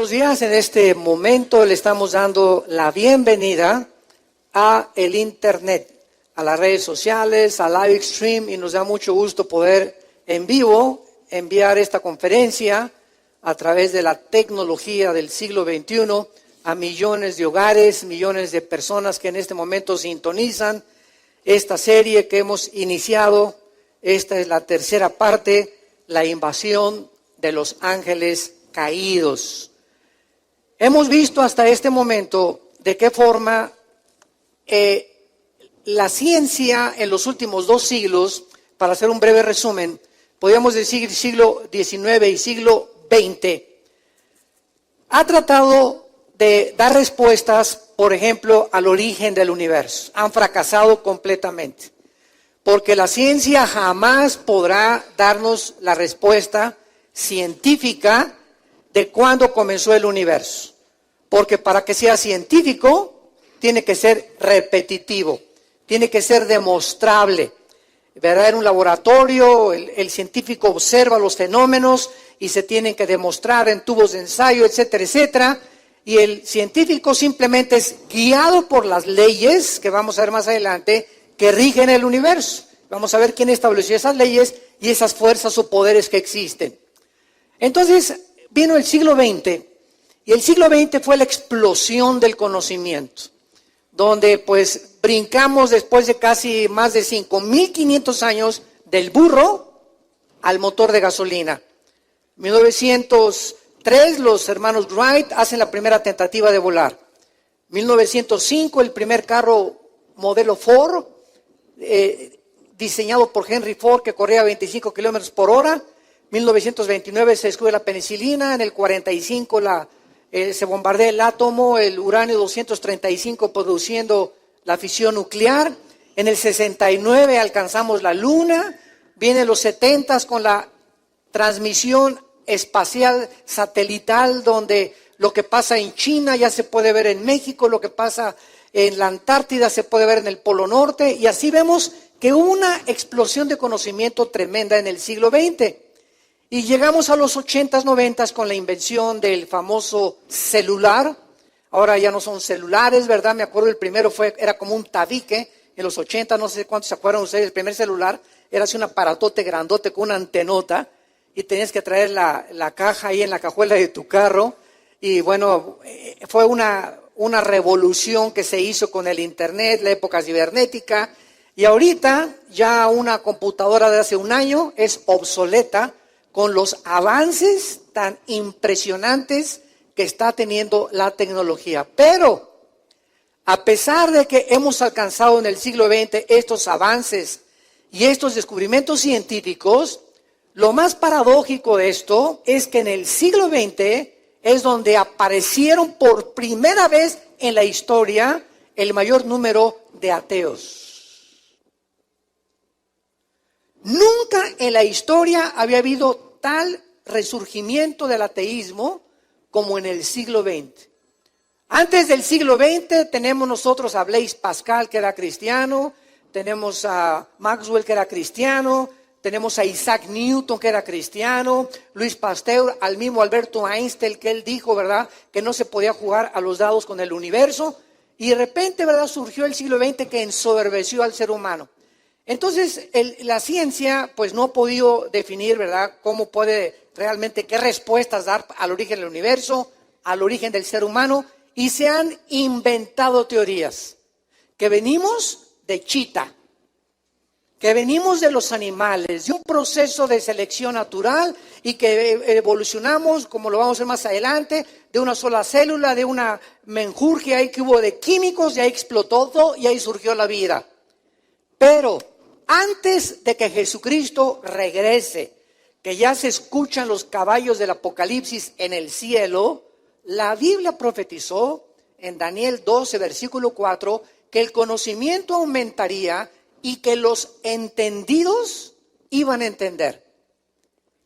buenos días. En este momento le estamos dando la bienvenida a el Internet, a las redes sociales, a live stream, y nos da mucho gusto poder en vivo enviar esta conferencia a través de la tecnología del siglo XXI a millones de hogares, millones de personas que en este momento sintonizan esta serie que hemos iniciado. Esta es la tercera parte, la invasión de los ángeles caídos. Hemos visto hasta este momento de qué forma la ciencia en los últimos 2 siglos, para hacer un breve resumen, podríamos decir siglo XIX y siglo XX, ha tratado de dar respuestas, por ejemplo, al origen del universo. Han fracasado completamente, porque la ciencia jamás podrá darnos la respuesta científica de cuándo comenzó el universo, porque para que sea científico tiene que ser repetitivo, tiene que ser demostrable, ¿verdad? En un laboratorio el científico observa los fenómenos y se tienen que demostrar en tubos de ensayo, etcétera, etcétera, y el científico simplemente es guiado por las leyes que vamos a ver más adelante que rigen el universo. Vamos a ver quién estableció esas leyes y esas fuerzas o poderes que existen. Entonces vino el siglo XX, y el siglo XX fue la explosión del conocimiento, donde pues brincamos después de casi más de 5.500 años del burro al motor de gasolina. En 1903 los hermanos Wright hacen la primera tentativa de volar. 1905 el primer carro modelo Ford, diseñado por Henry Ford, que corría a 25 kilómetros por hora. 1929 se descubre la penicilina. En el 45 se bombardea el átomo, el uranio 235, produciendo la fisión nuclear. En el 69 alcanzamos la luna. Vienen los 70 con la transmisión espacial satelital, donde lo que pasa en China ya se puede ver en México, lo que pasa en la Antártida se puede ver en el Polo Norte, y así vemos que hubo una explosión de conocimiento tremenda en el siglo XX. Y llegamos a los 80s, 90s con la invención del famoso celular. Ahora ya no son celulares, ¿verdad? Me acuerdo el primero era como un tabique en los 80, no sé cuántos se acuerdan ustedes, el primer celular era así un aparatote grandote con una antenota, y tenías que traer la caja ahí en la cajuela de tu carro. Y bueno, fue una revolución que se hizo con el Internet, la época cibernética, y ahorita ya una computadora de hace un año es obsoleta con los avances tan impresionantes que está teniendo la tecnología. Pero a pesar de que hemos alcanzado en el siglo XX estos avances y estos descubrimientos científicos, lo más paradójico de esto es que en el siglo XX es donde aparecieron por primera vez en la historia el mayor número de ateos. Nunca en la historia había habido tal resurgimiento del ateísmo como en el siglo XX. Antes del siglo XX tenemos nosotros a Blaise Pascal, que era cristiano, tenemos a Maxwell, que era cristiano, tenemos a Isaac Newton, que era cristiano, Luis Pasteur, al mismo Alberto Einstein, que él dijo, ¿verdad?, que no se podía jugar a los dados con el universo, y de repente, ¿verdad?, surgió el siglo XX que ensoberbeció al ser humano. Entonces, la ciencia pues no ha podido definir, ¿verdad?, cómo puede realmente, qué respuestas dar al origen del universo, al origen del ser humano, y se han inventado teorías, que venimos de chita, que venimos de los animales, de un proceso de selección natural, y que evolucionamos, como lo vamos a ver más adelante, de una sola célula, de una menjurje ahí que hubo de químicos, y ahí explotó todo, y ahí surgió la vida. Pero antes de que Jesucristo regrese, que ya se escuchan los caballos del Apocalipsis en el cielo, la Biblia profetizó en Daniel 12, versículo 4, que el conocimiento aumentaría y que los entendidos iban a entender.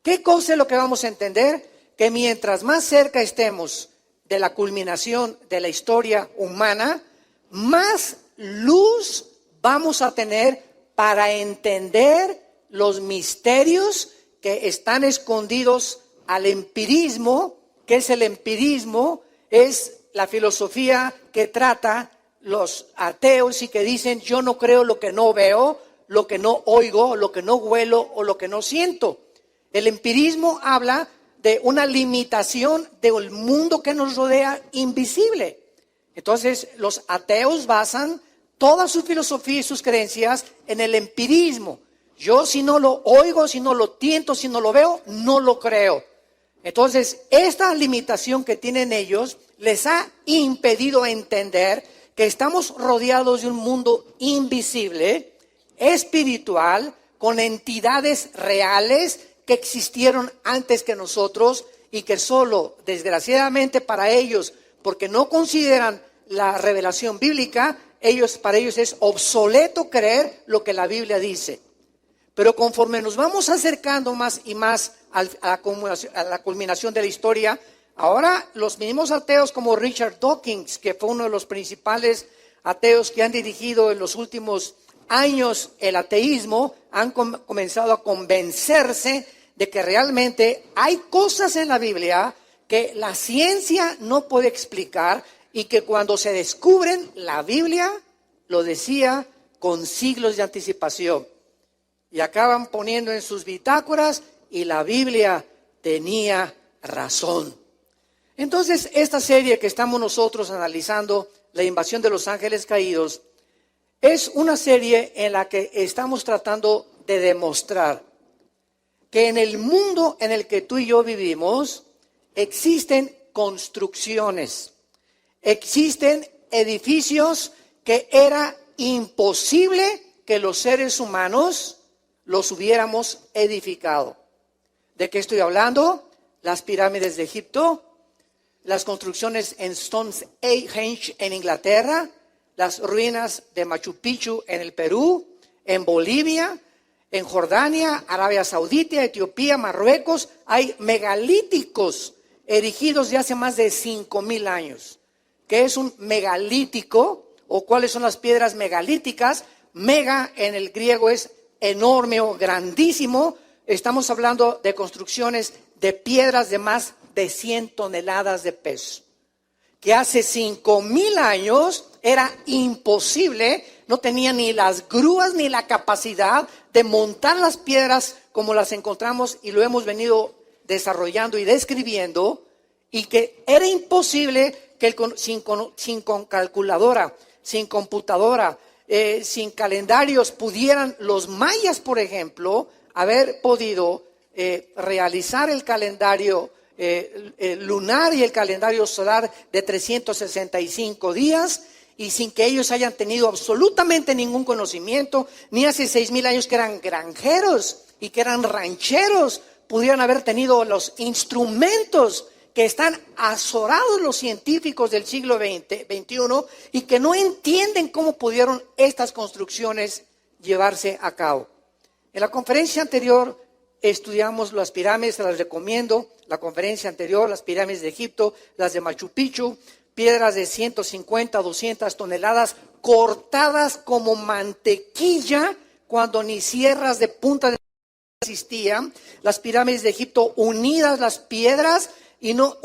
¿Qué cosa es lo que vamos a entender? Que mientras más cerca estemos de la culminación de la historia humana, más luz vamos a tener para entender los misterios que están escondidos al empirismo ¿Qué es el empirismo? Es la filosofía que trata los ateos y que dicen: yo no creo lo que no veo, lo que no oigo, lo que no huelo o lo que no siento. El empirismo habla de una limitación del mundo que nos rodea invisible. Entonces, los ateos basan toda su filosofía y sus creencias en el empirismo. Yo, si no lo oigo, si no lo tiento, si no lo veo, no lo creo. Entonces, esta limitación que tienen ellos les ha impedido entender que estamos rodeados de un mundo invisible, espiritual, con entidades reales que existieron antes que nosotros y que solo, desgraciadamente para ellos, porque no consideran la revelación bíblica, para ellos es obsoleto creer lo que la Biblia dice. Pero conforme nos vamos acercando más y más a la culminación de la historia, ahora los mismos ateos como Richard Dawkins, que fue uno de los principales ateos que han dirigido en los últimos años el ateísmo, han comenzado a convencerse de que realmente hay cosas en la Biblia que la ciencia no puede explicar y que cuando se descubren, la Biblia lo decía con siglos de anticipación. Y acaban poniendo en sus bitácoras: y la Biblia tenía razón. Entonces, esta serie que estamos nosotros analizando, la invasión de los ángeles caídos, es una serie en la que estamos tratando de demostrar que en el mundo en el que tú y yo vivimos existen construcciones, existen edificios que era imposible que los seres humanos los hubiéramos edificado. ¿De qué estoy hablando? Las pirámides de Egipto, las construcciones en Stonehenge en Inglaterra, las ruinas de Machu Picchu en el Perú, en Bolivia, en Jordania, Arabia Saudita, Etiopía, Marruecos. Hay megalíticos erigidos de hace más de 5,000 años. ¿Qué es un megalítico? ¿O cuáles son las piedras megalíticas? Mega en el griego es enorme o grandísimo. Estamos hablando de construcciones de piedras de más de 100 toneladas de peso, que hace 5,000 años era imposible, no tenían ni las grúas ni la capacidad de montar las piedras como las encontramos y lo hemos venido desarrollando y describiendo, y que era imposible que sin calculadora, sin computadora, sin calendarios, pudieran los mayas, por ejemplo, haber podido realizar el calendario lunar y el calendario solar de 365 días, y sin que ellos hayan tenido absolutamente ningún conocimiento, ni hace 6,000 años que eran granjeros y que eran rancheros, pudieran haber tenido los instrumentos que están azorados los científicos del siglo XXI y que no entienden cómo pudieron estas construcciones llevarse a cabo. En la conferencia anterior estudiamos las pirámides, se las recomiendo. La conferencia anterior, las pirámides de Egipto, las de Machu Picchu, piedras de 150, 200 toneladas cortadas como mantequilla cuando ni sierras de punta de existían. Las pirámides de Egipto unidas, las piedras, y no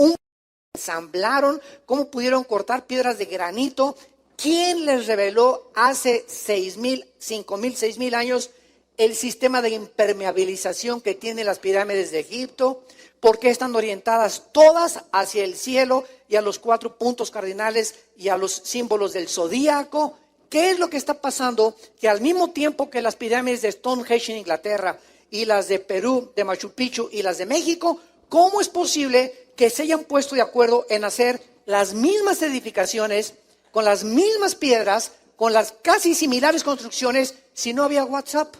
ensamblaron. ¿Cómo pudieron cortar piedras de granito? ¿Quién les reveló hace 6,000, 5,000, 6,000 años el sistema de impermeabilización que tienen las pirámides de Egipto? ¿Por qué están orientadas todas hacia el cielo y a los 4 puntos cardinales y a los símbolos del zodíaco? ¿Qué es lo que está pasando? Que al mismo tiempo que las pirámides de Stonehenge en Inglaterra y las de Perú, de Machu Picchu y las de México, ¿cómo es posible que se hayan puesto de acuerdo en hacer las mismas edificaciones, con las mismas piedras, con las casi similares construcciones, si no había WhatsApp?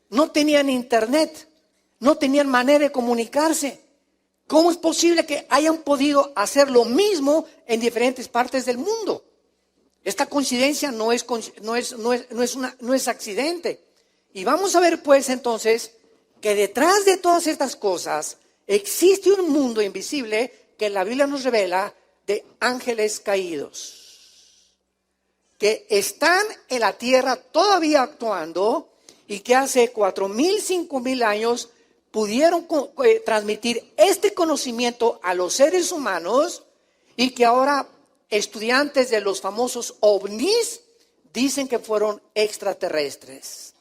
No tenían internet, no tenían manera de comunicarse. ¿Cómo es posible que hayan podido hacer lo mismo en diferentes partes del mundo? Esta coincidencia no es accidente. Y vamos a ver pues entonces que detrás de todas estas cosas existe un mundo invisible que la Biblia nos revela, de ángeles caídos, que están en la tierra todavía actuando y que hace 4,000, 5,000 años pudieron transmitir este conocimiento a los seres humanos y que ahora estudiantes de los famosos ovnis dicen que fueron extraterrestres.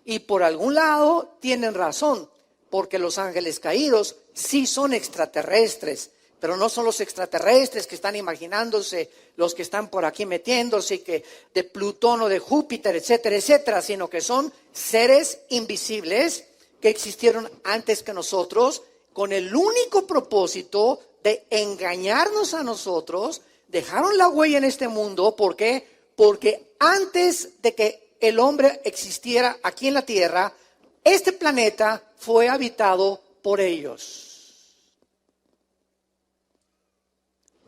Y por algún lado tienen razón, porque los ángeles caídos sí son extraterrestres, pero no son los extraterrestres que están imaginándose, los que están por aquí metiéndose, que de Plutón o de Júpiter, etcétera, etcétera, sino que son seres invisibles que existieron antes que nosotros, con el único propósito de engañarnos a nosotros. Dejaron la huella en este mundo. ¿Por qué? Porque antes de que el hombre existiera aquí en la tierra, este planeta fue habitado por ellos.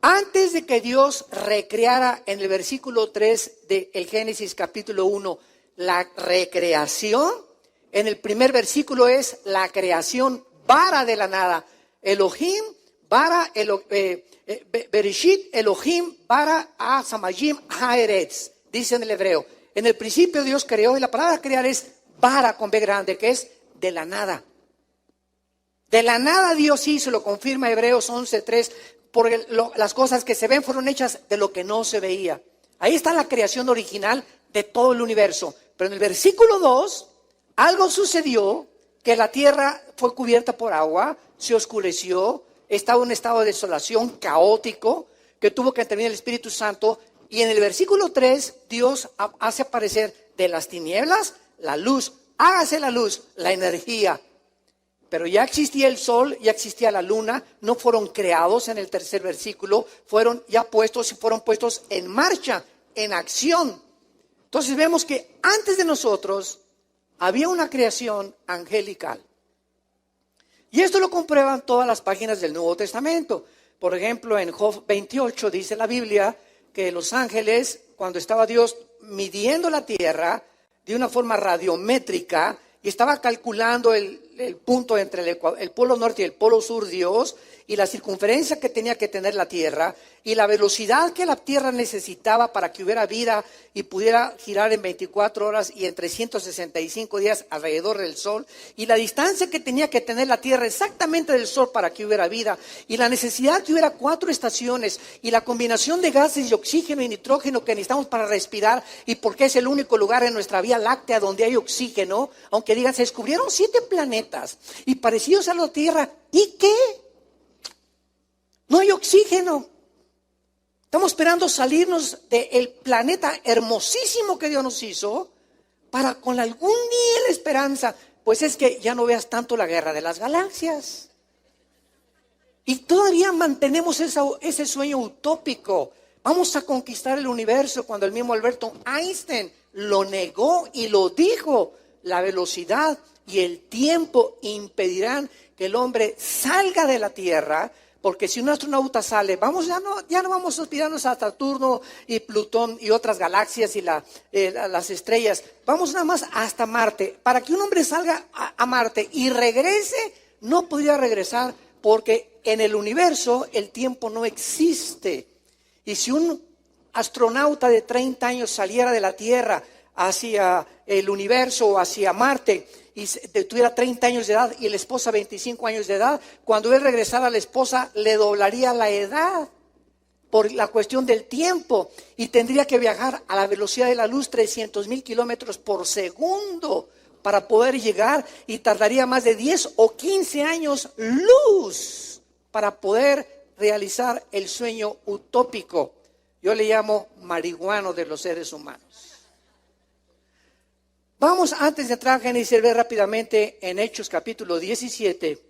Antes de que Dios recreara en el versículo 3 del Génesis capítulo 1 la recreación, en el primer versículo es la creación bara de la nada. Elohim bara, Bereshit Elohim bara a Samayim Haaretz, dice en el hebreo. En el principio Dios creó, y la palabra crear es bara con B grande, que es de la nada. De la nada Dios hizo, lo confirma Hebreos 11:3, porque las cosas que se ven fueron hechas de lo que no se veía. Ahí está la creación original de todo el universo. Pero en el versículo 2, algo sucedió, que la tierra fue cubierta por agua, se oscureció, estaba en un estado de desolación caótico, que tuvo que intervenir el Espíritu Santo. Y en el versículo 3, Dios hace aparecer de las tinieblas la luz. Hágase la luz, la energía. Pero ya existía el sol, ya existía la luna, no fueron creados en el tercer versículo, fueron ya puestos y fueron puestos en marcha, en acción. Entonces vemos que antes de nosotros había una creación angelical. Y esto lo comprueban todas las páginas del Nuevo Testamento. Por ejemplo, en Job 28 dice la Biblia que los ángeles, cuando estaba Dios midiendo la tierra de una forma radiométrica, y estaba calculando el punto entre el polo norte y el polo sur Dios, y la circunferencia que tenía que tener la tierra, y la velocidad que la tierra necesitaba para que hubiera vida y pudiera girar en 24 horas y en 365 días alrededor del sol, y la distancia que tenía que tener la tierra exactamente del sol para que hubiera vida, y la necesidad que hubiera 4 estaciones, y la combinación de gases de oxígeno y nitrógeno que necesitamos para respirar, y porque es el único lugar en nuestra Vía Láctea donde hay oxígeno, aunque digan, se descubrieron 7 planetas y parecidos a la Tierra. ¿Y qué? No hay oxígeno. Estamos esperando salirnos del planeta hermosísimo que Dios nos hizo para con algún día la esperanza. Pues es que ya no veas tanto la guerra de las galaxias. Y todavía mantenemos ese sueño utópico. Vamos a conquistar el universo, cuando el mismo Alberto Einstein lo negó y lo dijo. La velocidad y el tiempo impedirán que el hombre salga de la Tierra, porque si un astronauta sale, ya no vamos a aspirarnos a Saturno y Plutón y otras galaxias y las estrellas. Vamos nada más hasta Marte. Para que un hombre salga a Marte y regrese, no podría regresar, porque en el universo el tiempo no existe. Y si un astronauta de 30 años saliera de la Tierra hacia el universo o hacia Marte y tuviera 30 años de edad y la esposa 25 años de edad, cuando él regresara, la esposa le doblaría la edad por la cuestión del tiempo, y tendría que viajar a la velocidad de la luz, 300,000 kilómetros por segundo, para poder llegar, y tardaría más de 10 o 15 años luz para poder realizar el sueño utópico. Yo le llamo marihuano de los seres humanos. Vamos, antes de entrar a Génesis, ver rápidamente en Hechos capítulo 17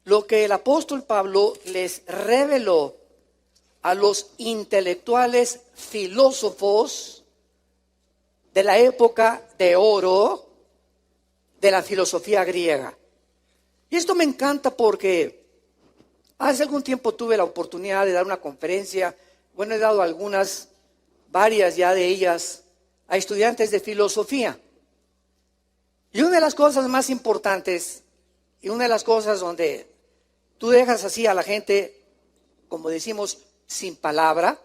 lo que el apóstol Pablo les reveló a los intelectuales filósofos de la época de oro de la filosofía griega. Y esto me encanta porque hace algún tiempo tuve la oportunidad de dar una conferencia. Bueno, he dado varias ya de ellas, a estudiantes de filosofía. Y una de las cosas más importantes, y una de las cosas donde tú dejas así a la gente, como decimos, sin palabra,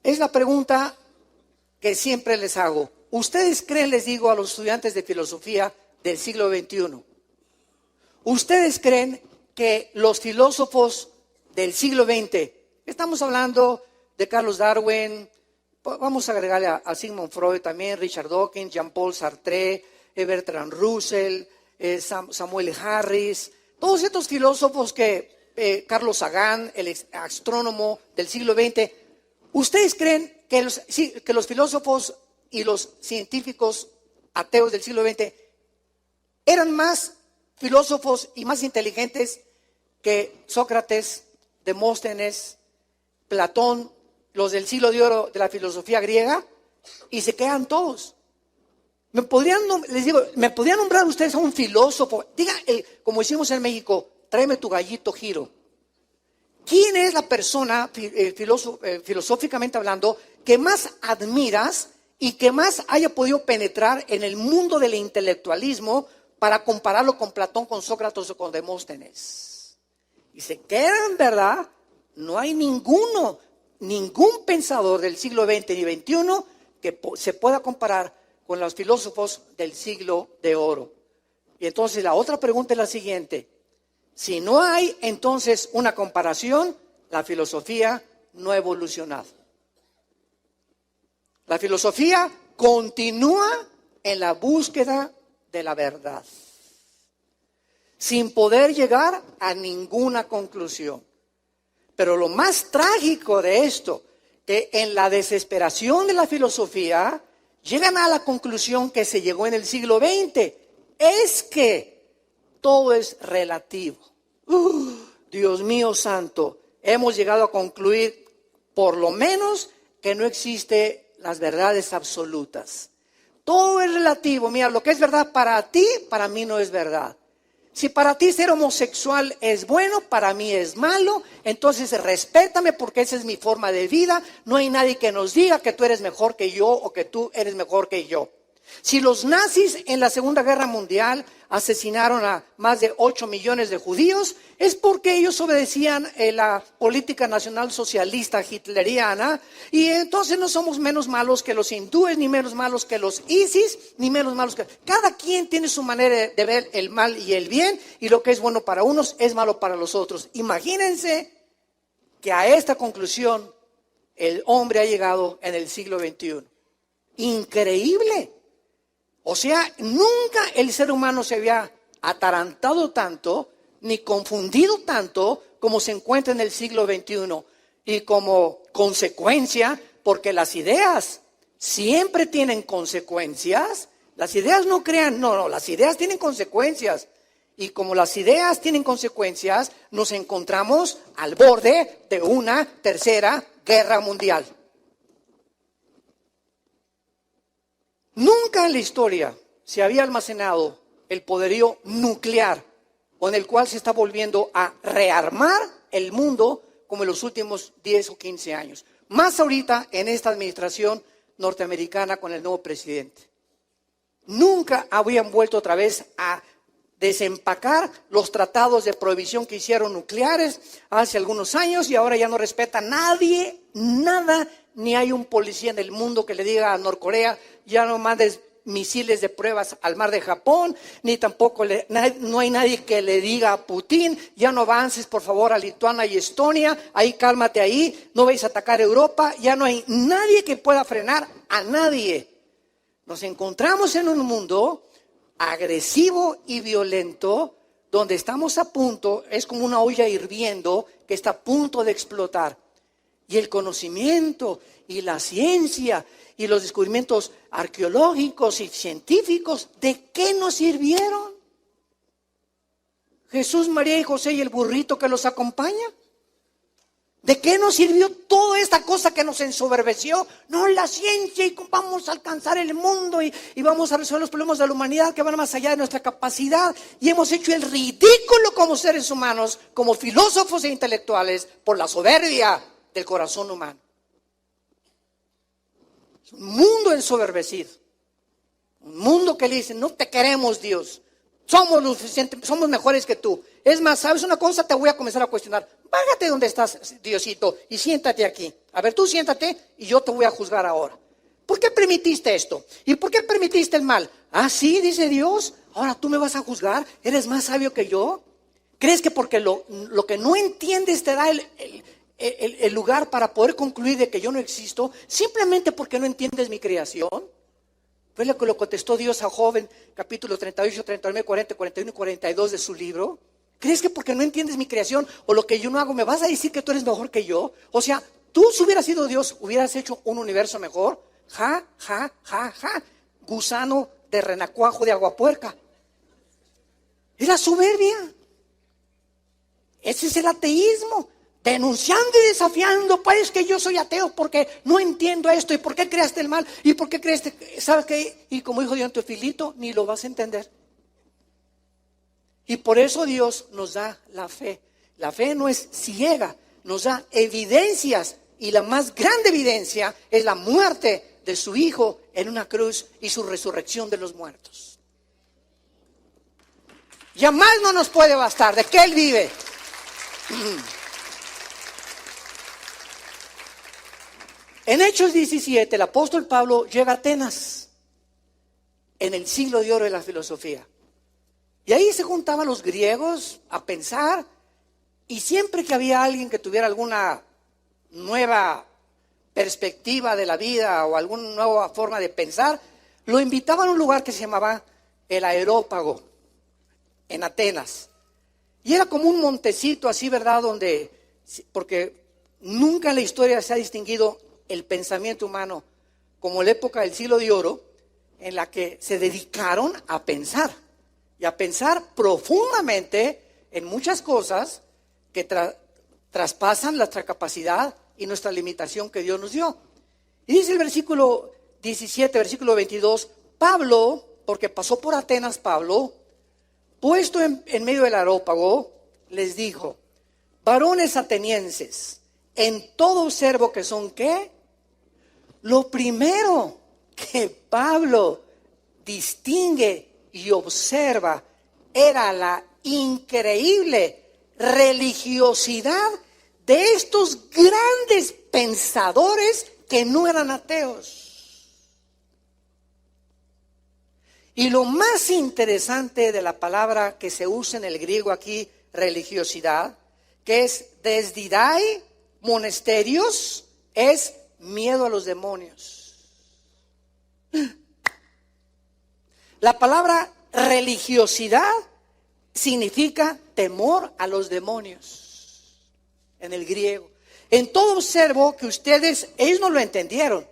es la pregunta que siempre les hago. ¿Ustedes creen, les digo a los estudiantes de filosofía, del siglo XXI. ¿Ustedes creen que los filósofos del siglo XX, estamos hablando de Carlos Darwin, vamos a agregarle a Sigmund Freud también, Richard Dawkins, Jean-Paul Sartre, Bertrand Russell, Samuel Harris, todos estos filósofos Carlos Sagan, el astrónomo del siglo XX, ¿ustedes creen que los filósofos y los científicos ateos del siglo XX eran más filósofos y más inteligentes que Sócrates, Demóstenes, Platón, los del siglo de oro de la filosofía griega? Y se quedan todos. ¿Me podrían nombrar ustedes a un filósofo? Diga, como hicimos en México, tráeme tu gallito Giro. ¿Quién es la persona, filosóficamente hablando, que más admiras y que más haya podido penetrar en el mundo del intelectualismo para compararlo con Platón, con Sócrates o con Demóstenes? Y se quedan, ¿verdad? No hay ningún pensador del siglo XX ni XXI que se pueda comparar con los filósofos del siglo de oro. Y entonces la otra pregunta es la siguiente: si no hay entonces una comparación, la filosofía no ha evolucionado. La filosofía continúa en la búsqueda de la verdad, sin poder llegar a ninguna conclusión. Pero lo más trágico de esto, que en la desesperación de la filosofía, llegan a la conclusión que se llegó en el siglo XX, es que todo es relativo. Dios mío santo, hemos llegado a concluir, por lo menos, que no existen las verdades absolutas. Todo es relativo. Mira, lo que es verdad para ti, para mí no es verdad. Si para ti ser homosexual es bueno, para mí es malo, entonces respétame porque esa es mi forma de vida. No hay nadie que nos diga que tú eres mejor que yo o que tú eres mejor que yo. Si los nazis en la Segunda Guerra Mundial asesinaron a más de 8 millones de judíos, es porque ellos obedecían la política nacional socialista hitleriana, y entonces no somos menos malos que los hindúes, ni menos malos que los ISIS, ni menos malos que... Cada quien tiene su manera de ver el mal y el bien, y lo que es bueno para unos es malo para los otros. Imagínense que a esta conclusión el hombre ha llegado en el siglo XXI. Increíble. O sea, nunca el ser humano se había atarantado tanto, ni confundido tanto, como se encuentra en el siglo XXI. Y como consecuencia, porque las ideas siempre tienen consecuencias, las ideas no crean, no, las ideas tienen consecuencias. Y como las ideas tienen consecuencias, nos encontramos al borde de una tercera guerra mundial. Nunca en la historia se había almacenado el poderío nuclear con el cual se está volviendo a rearmar el mundo como en los últimos 10 o 15 años. Más ahorita en esta administración norteamericana con el nuevo presidente. Nunca habían vuelto otra vez a desempacar los tratados de prohibición que hicieron nucleares hace algunos años, y ahora ya no respeta nadie, nada, ni hay un policía en el mundo que le diga a Norcorea: ya no mandes misiles de pruebas al mar de Japón, ni tampoco no hay nadie que le diga a Putin: ya no avances por favor a Lituania y Estonia, ahí cálmate ahí, no vais a atacar Europa. Ya no hay nadie que pueda frenar a nadie. Nos encontramos en un mundo agresivo y violento, donde estamos a punto, es como una olla hirviendo que está a punto de explotar. Y el conocimiento y la ciencia y los descubrimientos arqueológicos y científicos, ¿de qué nos sirvieron? Jesús, María y José y el burrito que los acompaña. ¿De qué nos sirvió toda esta cosa que nos ensoberbeció? No, la ciencia, y vamos a alcanzar el mundo y vamos a resolver los problemas de la humanidad que van más allá de nuestra capacidad. Y hemos hecho el ridículo como seres humanos, como filósofos e intelectuales, por la soberbia del corazón humano. Es un mundo ensoberbecido. Un mundo que le dice: no te queremos, Dios. Somos lo suficiente, somos mejores que tú. Es más, ¿sabes una cosa? Te voy a comenzar a cuestionar. Bájate donde estás, Diosito, y siéntate aquí. A ver, tú siéntate y yo te voy a juzgar ahora. ¿Por qué permitiste esto? ¿Y por qué permitiste el mal? Ah, sí, dice Dios. Ahora tú me vas a juzgar, ¿eres más sabio que yo? ¿Crees que porque lo que no entiendes te da el lugar para poder concluir de que yo no existo, simplemente porque no entiendes mi creación? Fue lo que lo contestó Dios a Job en capítulo 38, 39, 40, 41 y 42 de su libro. ¿Crees que porque no entiendes mi creación o lo que yo no hago, me vas a decir que tú eres mejor que yo? O sea, tú si hubieras sido Dios, hubieras hecho un universo mejor. Ja, ja, ja, ja. Gusano de renacuajo de aguapuerca. Es la soberbia. Ese es el ateísmo. Denunciando y desafiando, pues que yo soy ateo porque no entiendo esto. ¿Y por qué creaste el mal? ¿Y por qué creaste? ¿Sabes qué? Y como dijo Dios Teofilito, ni lo vas a entender. Y por eso Dios nos da la fe. La fe no es ciega, nos da evidencias. Y la más grande evidencia es la muerte de su Hijo en una cruz y su resurrección de los muertos. Ya más no nos puede bastar de que Él vive. En Hechos 17, el apóstol Pablo llega a Atenas, en el siglo de oro de la filosofía. Y ahí se juntaban los griegos a pensar, y siempre que había alguien que tuviera alguna nueva perspectiva de la vida o alguna nueva forma de pensar, lo invitaban a un lugar que se llamaba el Areópago, en Atenas. Y era como un montecito así, ¿verdad? Porque nunca en la historia se ha distinguido el pensamiento humano como la época del siglo de oro, en la que se dedicaron a pensar y a pensar profundamente en muchas cosas que traspasan nuestra capacidad y nuestra limitación que Dios nos dio. Y dice el versículo 17, versículo 22, Pablo, porque pasó por Atenas Pablo, puesto en medio del Areópago, les dijo: varones atenienses, en todo observo que son ¿qué? Lo primero que Pablo distingue y observa era la increíble religiosidad de estos grandes pensadores que no eran ateos. Y lo más interesante de la palabra que se usa en el griego aquí, religiosidad, que es desdidai, monasterios, es miedo a los demonios. La palabra religiosidad significa temor a los demonios en el griego. En todo observo que ellos no lo entendieron,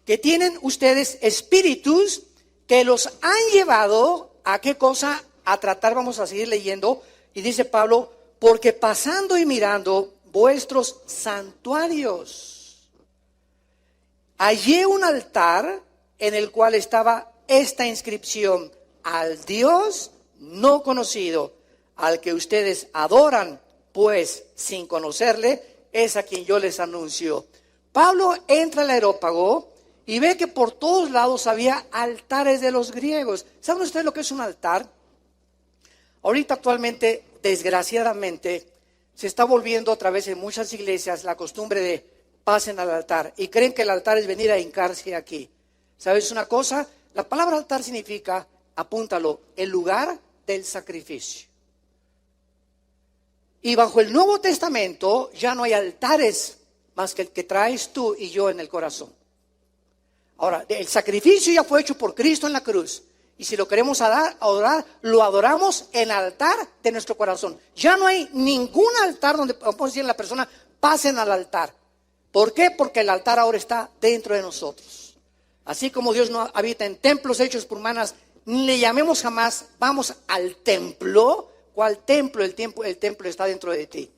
que tienen ustedes espíritus que los han llevado a qué cosa, a tratar, vamos a seguir leyendo, y dice Pablo, porque pasando y mirando vuestros santuarios, hallé un altar en el cual estaba esta inscripción: al Dios no conocido, al que ustedes adoran, pues sin conocerle, es a quien yo les anuncio. Pablo entra al Areópago y ve que por todos lados había altares de los griegos. ¿Saben ustedes lo que es un altar? Ahorita actualmente, desgraciadamente, se está volviendo otra vez en muchas iglesias la costumbre de pasen al altar y creen que el altar es venir a hincarse aquí. ¿Sabes una cosa? La palabra altar significa, apúntalo, el lugar del sacrificio. Y bajo el Nuevo Testamento ya no hay altares más que el que traes tú y yo en el corazón. Ahora, el sacrificio ya fue hecho por Cristo en la cruz. Y si lo queremos adorar, lo adoramos en el altar de nuestro corazón. Ya no hay ningún altar donde podemos decir a la persona, pasen al altar. ¿Por qué? Porque el altar ahora está dentro de nosotros. Así como Dios no habita en templos hechos por manos, ni le llamemos jamás, vamos al templo. ¿Cuál templo? El templo está dentro de ti.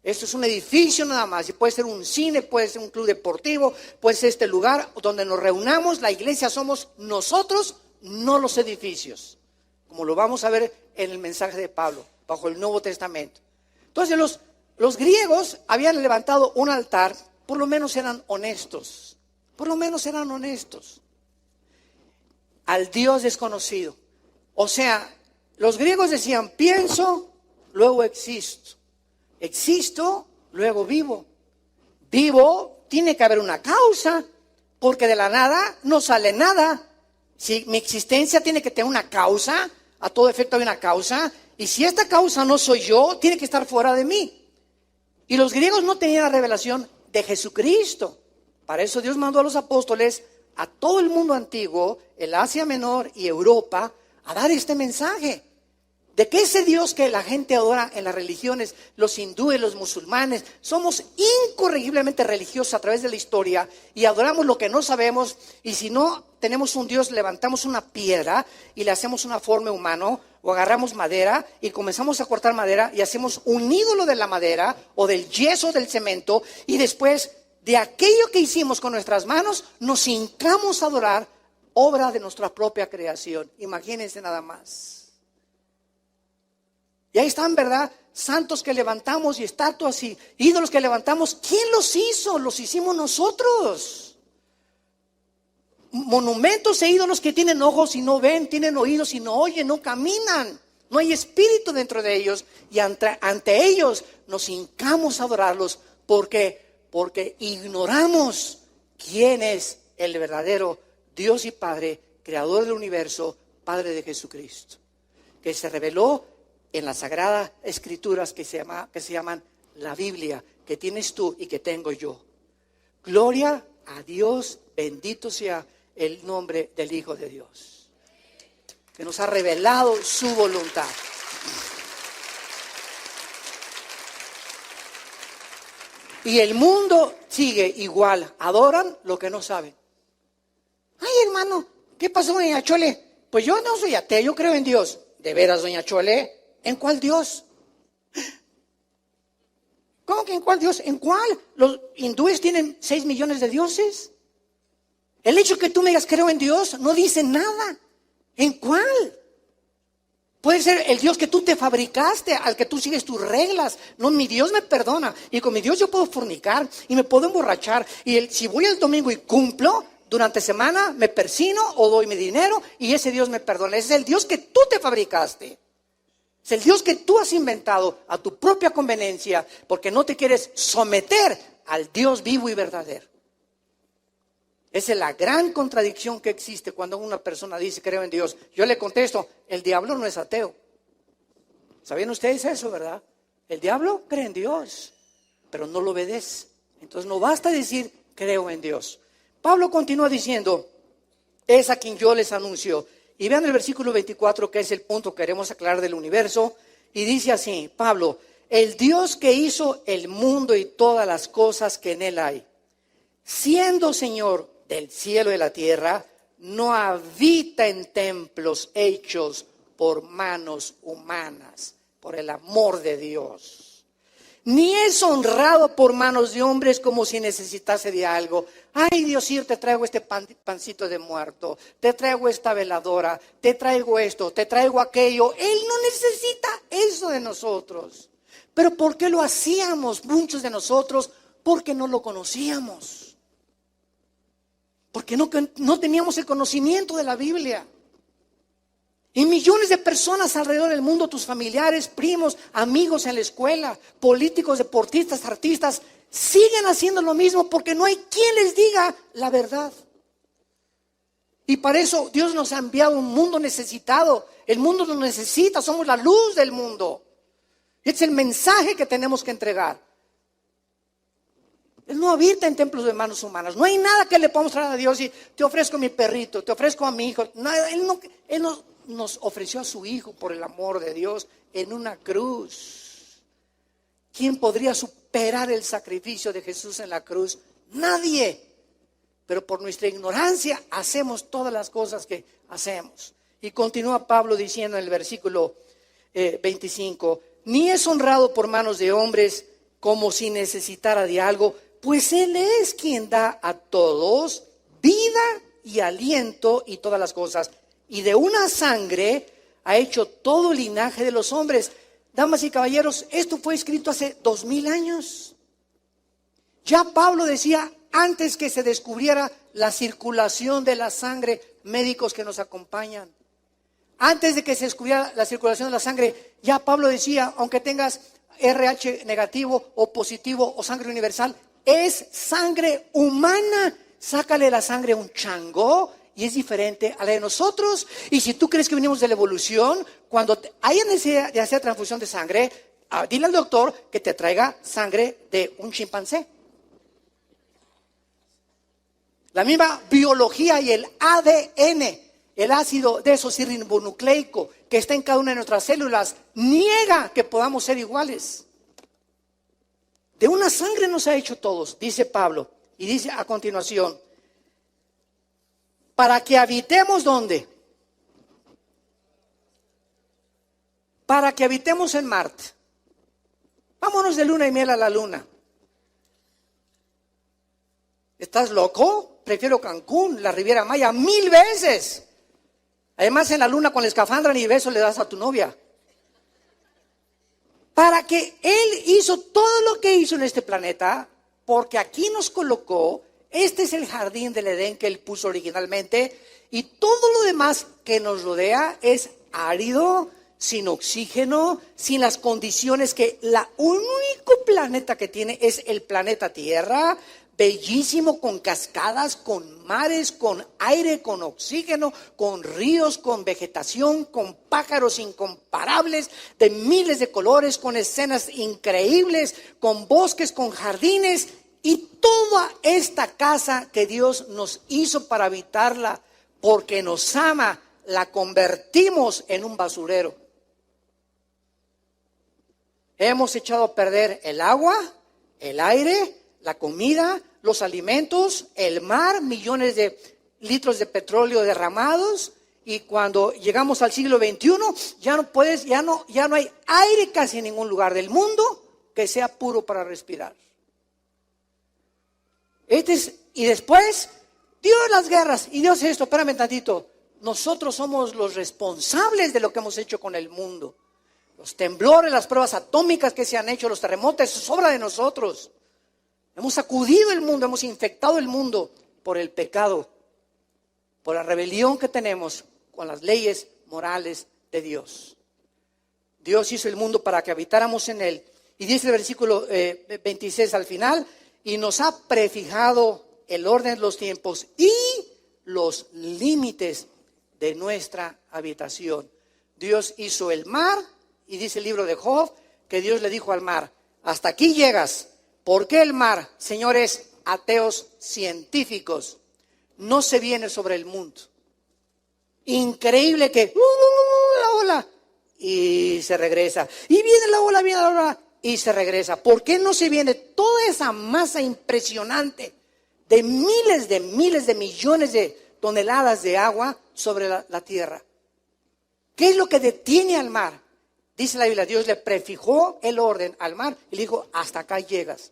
Esto es un edificio nada más, y puede ser un cine, puede ser un club deportivo, puede ser este lugar donde nos reunamos. La iglesia somos nosotros, no los edificios, como lo vamos a ver en el mensaje de Pablo, bajo el Nuevo Testamento. Entonces los griegos habían levantado un altar, por lo menos eran honestos, al Dios desconocido. O sea, los griegos decían, pienso, luego existo. Existo, luego vivo. Vivo, tiene que haber una causa, porque de la nada no sale nada. Si mi existencia tiene que tener una causa, a todo efecto hay una causa, y si esta causa no soy yo, tiene que estar fuera de mí. Y los griegos no tenían la revelación de Jesucristo. Para eso Dios mandó a los apóstoles a todo el mundo antiguo, el Asia Menor y Europa, a dar este mensaje. De que ese Dios que la gente adora en las religiones, los hindúes, los musulmanes, somos incorregiblemente religiosos a través de la historia y adoramos lo que no sabemos, y si no tenemos un Dios, levantamos una piedra y le hacemos una forma humana, o agarramos madera y comenzamos a cortar madera y hacemos un ídolo de la madera o del yeso, del cemento, y después de aquello que hicimos con nuestras manos nos hincamos a adorar obra de nuestra propia creación. Imagínense nada más. Y ahí están, ¿verdad? Santos que levantamos y estatuas y ídolos que levantamos. ¿Quién los hizo? Los hicimos nosotros. Monumentos e ídolos que tienen ojos y no ven, tienen oídos y no oyen, no caminan. No hay espíritu dentro de ellos. Y ante ellos nos hincamos a adorarlos. Porque ignoramos quién es el verdadero Dios y Padre, creador del universo, Padre de Jesucristo, que se reveló en las sagradas escrituras que se llaman la Biblia, que tienes tú y que tengo yo. Gloria a Dios, bendito sea el nombre del Hijo de Dios, que nos ha revelado su voluntad. Y el mundo sigue igual, adoran lo que no saben. Ay, hermano, ¿qué pasó, doña Chole? Pues yo no soy ateo, yo creo en Dios. ¿De veras, doña Chole? ¿En cuál Dios? ¿Cómo que en cuál Dios? ¿En cuál? ¿Los hindúes tienen 6 millones de dioses? El hecho que tú me digas creo en Dios no dice nada. ¿En cuál? Puede ser el Dios que tú te fabricaste, al que tú sigues tus reglas. No, mi Dios me perdona. Y con mi Dios yo puedo fornicar y me puedo emborrachar. Y si voy el domingo y cumplo, durante semana me persino o doy mi dinero y ese Dios me perdona. Ese es el Dios que tú te fabricaste. Es el Dios que tú has inventado a tu propia conveniencia, porque no te quieres someter al Dios vivo y verdadero. Esa es la gran contradicción que existe cuando una persona dice creo en Dios. Yo le contesto, el diablo no es ateo. ¿Sabían ustedes eso, verdad? El diablo cree en Dios, pero no lo obedece. Entonces no basta decir creo en Dios. Pablo continúa diciendo, es a quien yo les anuncio. Y vean el versículo 24, que es el punto que queremos aclarar del universo. Y dice así, Pablo, el Dios que hizo el mundo y todas las cosas que en él hay, siendo Señor del cielo y de la tierra, no habita en templos hechos por manos humanas, por el amor de Dios. Ni es honrado por manos de hombres como si necesitase de algo. Ay, Diosito, te traigo este pancito de muerto, te traigo esta veladora, te traigo esto, te traigo aquello. Él no necesita eso de nosotros. Pero ¿por qué lo hacíamos muchos de nosotros? Porque no lo conocíamos. Porque no teníamos el conocimiento de la Biblia. Y millones de personas alrededor del mundo, tus familiares, primos, amigos en la escuela, políticos, deportistas, artistas, siguen haciendo lo mismo porque no hay quien les diga la verdad. Y para eso Dios nos ha enviado un mundo necesitado. El mundo nos necesita, somos la luz del mundo. Es el mensaje que tenemos que entregar. Él no habita en templos de manos humanas. No hay nada que le podamos traer a Dios y te ofrezco mi perrito, te ofrezco a mi hijo. Nada, Él nos ofreció a su Hijo por el amor de Dios en una cruz. ¿Quién podría superar el sacrificio de Jesús en la cruz? Nadie. Pero por nuestra ignorancia hacemos todas las cosas que hacemos. Y continúa Pablo diciendo en el versículo 25, ni es honrado por manos de hombres como si necesitara de algo, pues Él es quien da a todos vida y aliento y todas las cosas. Y de una sangre ha hecho todo el linaje de los hombres. Damas y caballeros, esto fue escrito hace 2000 años. Ya Pablo decía, antes que se descubriera la circulación de la sangre, médicos que nos acompañan, antes de que se descubriera la circulación de la sangre, ya Pablo decía, aunque tengas RH negativo o positivo o sangre universal, es sangre humana. Sácale la sangre a un chango y es diferente a la de nosotros. Y si tú crees que venimos de la evolución, cuando haya necesidad de hacer transfusión de sangre, dile al doctor que te traiga sangre de un chimpancé. La misma biología y el ADN, el ácido desoxirribonucleico que está en cada una de nuestras células, niega que podamos ser iguales. De una sangre nos ha hecho todos, dice Pablo. Y dice a continuación, para que habitemos ¿dónde? Para que habitemos en Marte. Vámonos de luna y miel a la luna. ¿Estás loco? Prefiero Cancún, la Riviera Maya, 1000 veces. Además, en la luna con la escafandra ni beso le das a tu novia. Para que Él hizo todo lo que hizo en este planeta, porque aquí nos colocó. Este es el jardín del Edén que Él puso originalmente, y todo lo demás que nos rodea es árido, sin oxígeno, sin las condiciones que el único planeta que tiene es el planeta Tierra. Bellísimo, con cascadas, con mares, con aire, con oxígeno, con ríos, con vegetación, con pájaros incomparables de miles de colores, con escenas increíbles, con bosques, con jardines, y toda esta casa que Dios nos hizo para habitarla, porque nos ama, la convertimos en un basurero. Hemos echado a perder el agua, el aire, la comida, los alimentos, el mar, millones de litros de petróleo derramados, y cuando llegamos al siglo XXI ya no hay aire casi en ningún lugar del mundo que sea puro para respirar. Y después, Dios las guerras, y Dios esto, espérame tantito, nosotros somos los responsables de lo que hemos hecho con el mundo. Los temblores, las pruebas atómicas que se han hecho, los terremotos, eso es obra de nosotros. Hemos sacudido el mundo, hemos infectado el mundo por el pecado, por la rebelión que tenemos con las leyes morales de Dios. Dios hizo el mundo para que habitáramos en él. Y dice el versículo 26 al final, y nos ha prefijado el orden de los tiempos y los límites de nuestra habitación. Dios hizo el mar, y dice el libro de Job que Dios le dijo al mar, hasta aquí llegas. ¿Por qué el mar, señores ateos científicos, no se viene sobre el mundo? Increíble que la ola y se regresa, y viene la ola y se regresa. ¿Por qué no se viene toda esa masa impresionante de miles de millones de toneladas de agua sobre la tierra? ¿Qué es lo que detiene al mar? Dice la Biblia, Dios le prefijó el orden al mar y le dijo, hasta acá llegas.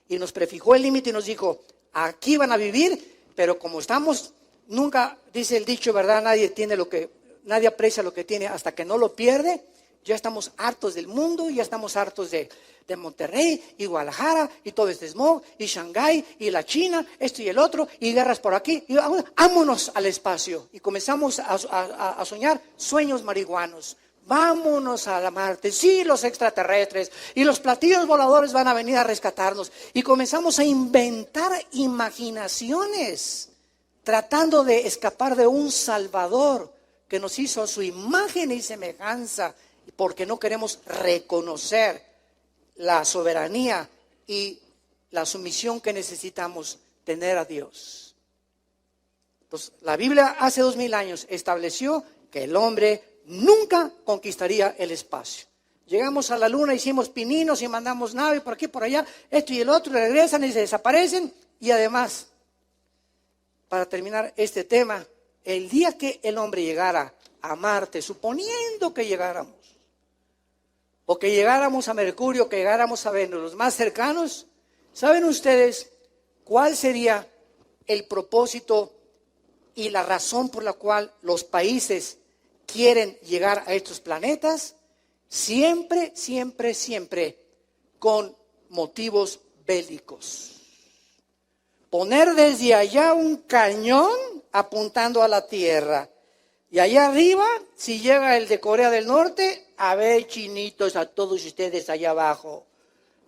Y nos prefijó el límite y nos dijo, aquí van a vivir, pero como estamos, nunca, dice el dicho, ¿verdad? Nadie aprecia lo que tiene hasta que no lo pierde. Ya estamos hartos del mundo, ya estamos hartos de Monterrey y Guadalajara y todo este smog y Shanghái y la China, esto y el otro, y guerras por aquí. Y vámonos al espacio. Y comenzamos a soñar sueños marihuanos. Vámonos a la Marte, sí, los extraterrestres y los platillos voladores van a venir a rescatarnos. Y comenzamos a inventar imaginaciones, tratando de escapar de un Salvador que nos hizo a su imagen y semejanza, porque no queremos reconocer la soberanía y la sumisión que necesitamos tener a Dios. Pues la Biblia hace 2000 años estableció que el hombre nunca conquistaría el espacio. Llegamos a la luna, hicimos pininos y mandamos naves por aquí, por allá, esto y el otro, regresan y se desaparecen. Y además, para terminar este tema, el día que el hombre llegara a Marte, suponiendo que llegáramos, o que llegáramos a Mercurio, que llegáramos a Venus, los más cercanos, ¿saben ustedes cuál sería el propósito y la razón por la cual los países quieren llegar a estos planetas? Siempre con motivos bélicos. Poner desde allá un cañón apuntando a la Tierra. Y allá arriba, si llega el de Corea del Norte, a ver, chinitos, a todos ustedes allá abajo.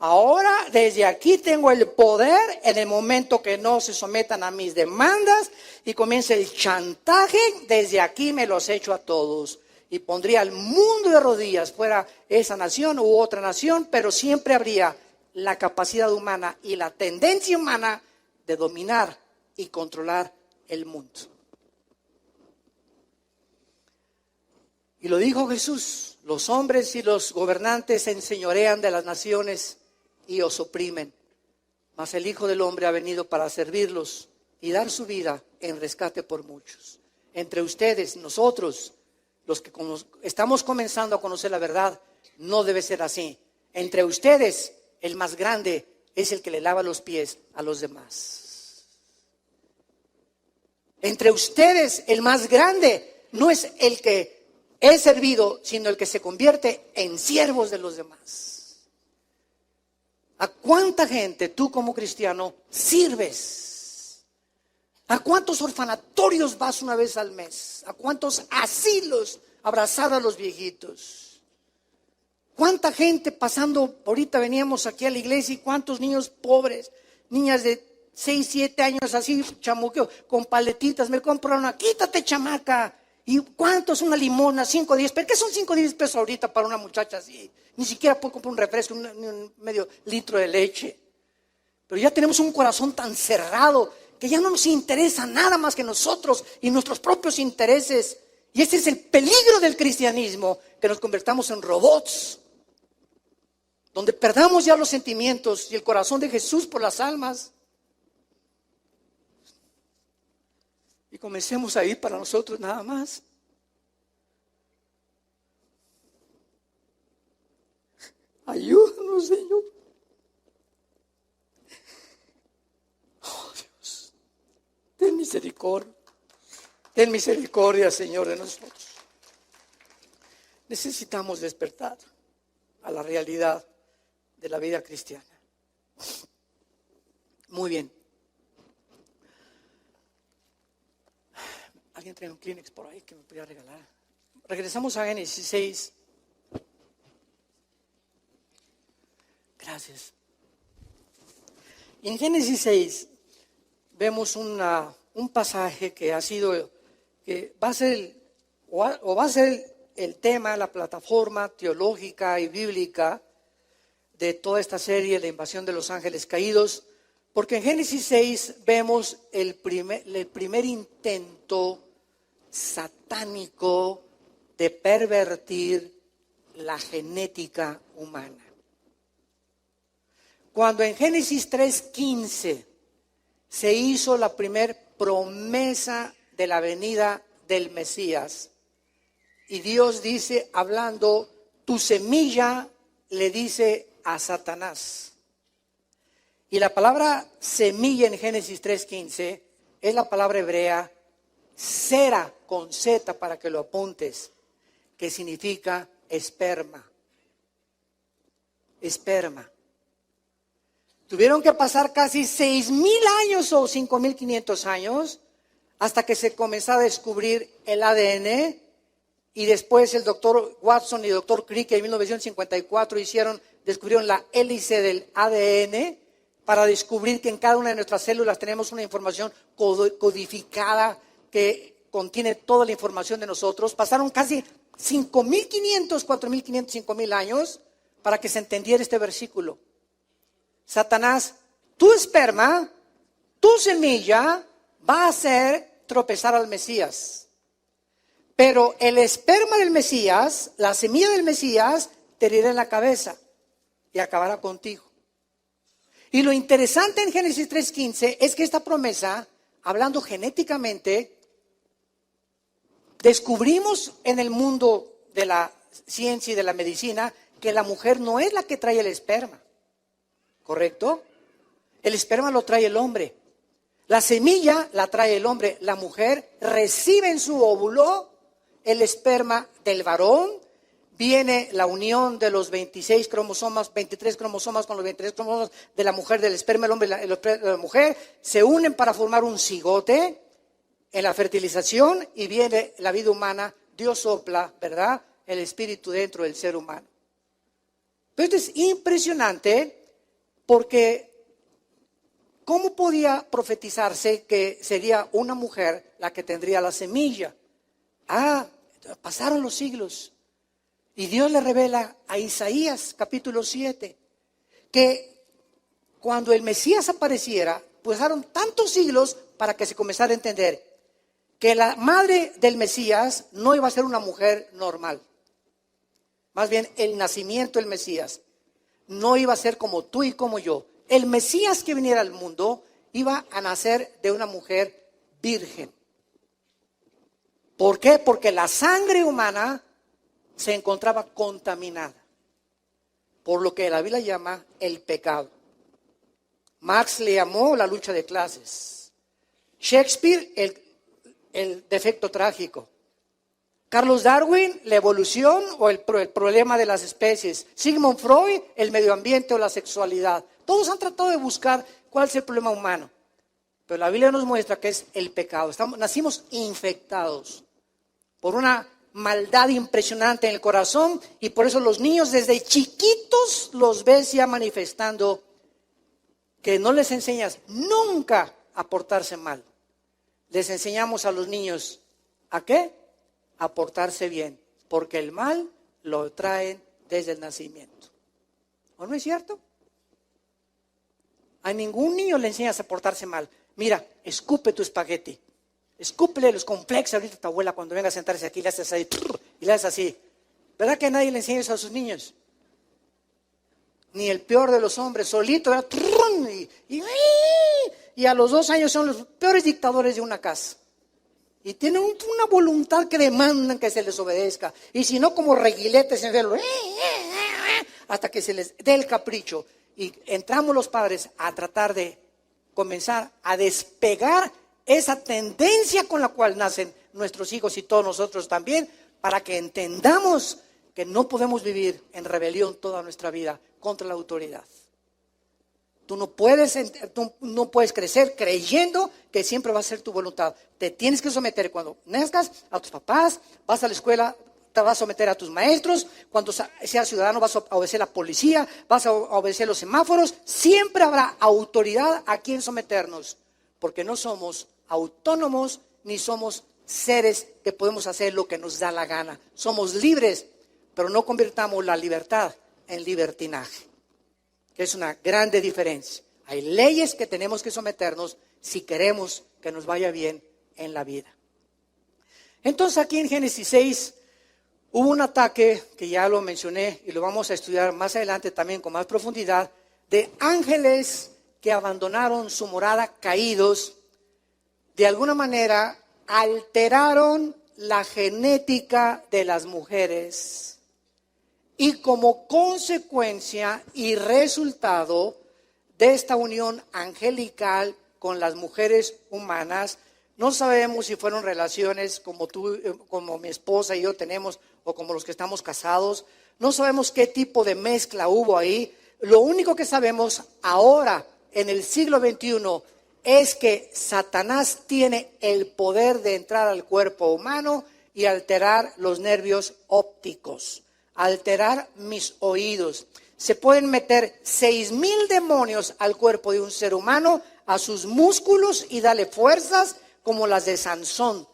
Ahora, desde aquí tengo el poder en el momento que no se sometan a mis demandas y comience el chantaje, desde aquí me los echo a todos. Y pondría al mundo de rodillas, fuera esa nación u otra nación, pero siempre habría la capacidad humana y la tendencia humana de dominar y controlar el mundo. Y lo dijo Jesús, los hombres y los gobernantes se enseñorean de las naciones y os oprimen, mas el Hijo del Hombre ha venido para servirlos y dar su vida en rescate por muchos. Entre ustedes, nosotros, los que estamos comenzando a conocer la verdad, no debe ser así. Entre ustedes, el más grande es el que le lava los pies a los demás. Entre ustedes, el más grande no es el que es servido, sino el que se convierte en siervos de los demás. ¿A cuánta gente tú como cristiano sirves? ¿A cuántos orfanatorios vas una vez al mes? ¿A cuántos asilos abrazar a los viejitos? ¿Cuánta gente pasando? Ahorita veníamos aquí a la iglesia y cuántos niños pobres, niñas de 6, 7 años así, chamuqueo, con paletitas, me compraron una, quítate chamaca. ¿Y cuánto es una limona? 5, 10 pesos. ¿Qué son 5, 10 pesos ahorita para una muchacha así? Ni siquiera puedo comprar un refresco, un medio litro de leche. Pero ya tenemos un corazón tan cerrado que ya no nos interesa nada más que nosotros y nuestros propios intereses. Y ese es el peligro del cristianismo, que nos convertamos en robots, donde perdamos ya los sentimientos y el corazón de Jesús por las almas. Y comencemos a ir para nosotros nada más. Ayúdanos, Señor. Oh, Dios. Ten misericordia. Ten misericordia, Señor, de nosotros. Necesitamos despertar a la realidad de la vida cristiana. Muy bien. ¿Alguien trae un Kleenex por ahí que me podría regalar? Regresamos a Génesis 6. Gracias. Y en Génesis 6 vemos un pasaje que va a ser el tema, la plataforma teológica y bíblica de toda esta serie, la invasión de los ángeles caídos, porque en Génesis 6 vemos el primer intento satánico de pervertir la genética humana. Cuando en Génesis 3:15 se hizo la primer promesa de la venida del Mesías, y Dios dice, hablando, tu semilla le dice a Satanás. Y la palabra semilla en Génesis 3:15 es la palabra hebrea Sera, con Z para que lo apuntes, que significa esperma. Esperma. Tuvieron que pasar casi 6,000 años o 5,500 años hasta que se comenzó a descubrir el ADN, y después el doctor Watson y el doctor Crick en 1954 descubrieron la hélice del ADN para descubrir que en cada una de nuestras células tenemos una información codificada que contiene toda la información de nosotros. Pasaron casi 5,500, 4,500, 5,000 años para que se entendiera este versículo. Satanás, tu esperma, tu semilla va a hacer tropezar al Mesías. Pero el esperma del Mesías, la semilla del Mesías, te herirá en la cabeza y acabará contigo. Y lo interesante en Génesis 3:15 es que esta promesa, hablando genéticamente, descubrimos en el mundo de la ciencia y de la medicina que la mujer no es la que trae el esperma, ¿correcto? El esperma lo trae el hombre. La semilla la trae el hombre. La mujer recibe en su óvulo el esperma del varón. Viene la unión de los 26 cromosomas, 23 cromosomas con los 23 cromosomas de la mujer, del esperma del hombre y la mujer. Se unen para formar un cigote en la fertilización y viene la vida humana. Dios sopla, ¿verdad?, el espíritu dentro del ser humano. Pero esto es impresionante Porque ¿cómo podía profetizarse que sería una mujer la que tendría la semilla? Pasaron los siglos y Dios le revela a Isaías capítulo 7 que cuando el Mesías apareciera, pasaron tantos siglos para que se comenzara a entender que la madre del Mesías no iba a ser una mujer normal. Más bien, el nacimiento del Mesías no iba a ser como tú y como yo. El Mesías que viniera al mundo iba a nacer de una mujer virgen. ¿Por qué? Porque la sangre humana se encontraba contaminada por lo que la Biblia llama el pecado. Marx le llamó la lucha de clases. Shakespeare, el defecto trágico. Carlos Darwin, la evolución o el problema de las especies. Sigmund Freud, el medio ambiente o la sexualidad. Todos han tratado de buscar cuál es el problema humano. Pero la Biblia nos muestra que es el pecado. Nacimos infectados por una maldad impresionante en el corazón y por eso los niños desde chiquitos los ves ya manifestando que no les enseñas nunca a portarse mal. Les enseñamos a los niños ¿a qué? A portarse bien, porque el mal lo traen desde el nacimiento. ¿O no es cierto? A ningún niño le enseñas a portarse mal. Mira, escupe tu espagueti. Escúpele los complexos ahorita a tu abuela cuando venga a sentarse aquí y le haces así, y le haces así. ¿Verdad que a nadie le enseña eso a sus niños? Ni el peor de los hombres, solito, ¿verdad? Y a los 2 años son los peores dictadores de una casa. Y tienen una voluntad que demandan que se les obedezca. Y si no, como reguiletes en el hasta que se les dé el capricho. Y entramos los padres a tratar de comenzar a despegar esa tendencia con la cual nacen nuestros hijos y todos nosotros también, para que entendamos que no podemos vivir en rebelión toda nuestra vida contra la autoridad. Tú no puedes crecer creyendo que siempre va a ser tu voluntad. Te tienes que someter cuando nazcas a tus papás, vas a la escuela, te vas a someter a tus maestros, cuando seas ciudadano vas a obedecer a la policía, vas a obedecer los semáforos. Siempre habrá autoridad a quien someternos, porque no somos autónomos ni somos seres que podemos hacer lo que nos da la gana. Somos libres, pero no convirtamos la libertad en libertinaje, que es una grande diferencia. Hay leyes que tenemos que someternos si queremos que nos vaya bien en la vida. Entonces aquí en Génesis 6 hubo un ataque, que ya lo mencioné y lo vamos a estudiar más adelante también con más profundidad, de ángeles que abandonaron su morada caídos. De alguna manera alteraron la genética de las mujeres y como consecuencia y resultado de esta unión angelical con las mujeres humanas, no sabemos si fueron relaciones como tú, como mi esposa y yo tenemos, o como los que estamos casados. No sabemos qué tipo de mezcla hubo ahí. Lo único que sabemos ahora, en el siglo XXI, es que Satanás tiene el poder de entrar al cuerpo humano y alterar los nervios ópticos, alterar mis oídos. Se pueden meter 6,000 demonios al cuerpo de un ser humano, a sus músculos, y darle fuerzas como las de Sansón.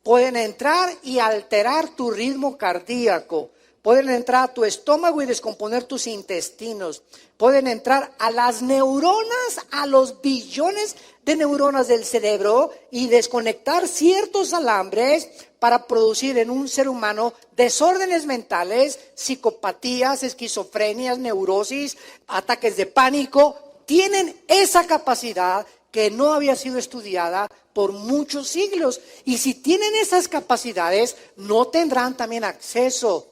Pueden entrar y alterar tu ritmo cardíaco. Pueden entrar a tu estómago y descomponer tus intestinos. Pueden entrar a las neuronas, a los billones de neuronas del cerebro, y desconectar ciertos alambres para producir en un ser humano desórdenes mentales, psicopatías, esquizofrenias, neurosis, ataques de pánico. Tienen esa capacidad que no había sido estudiada por muchos siglos. Y si tienen esas capacidades, no tendrán también acceso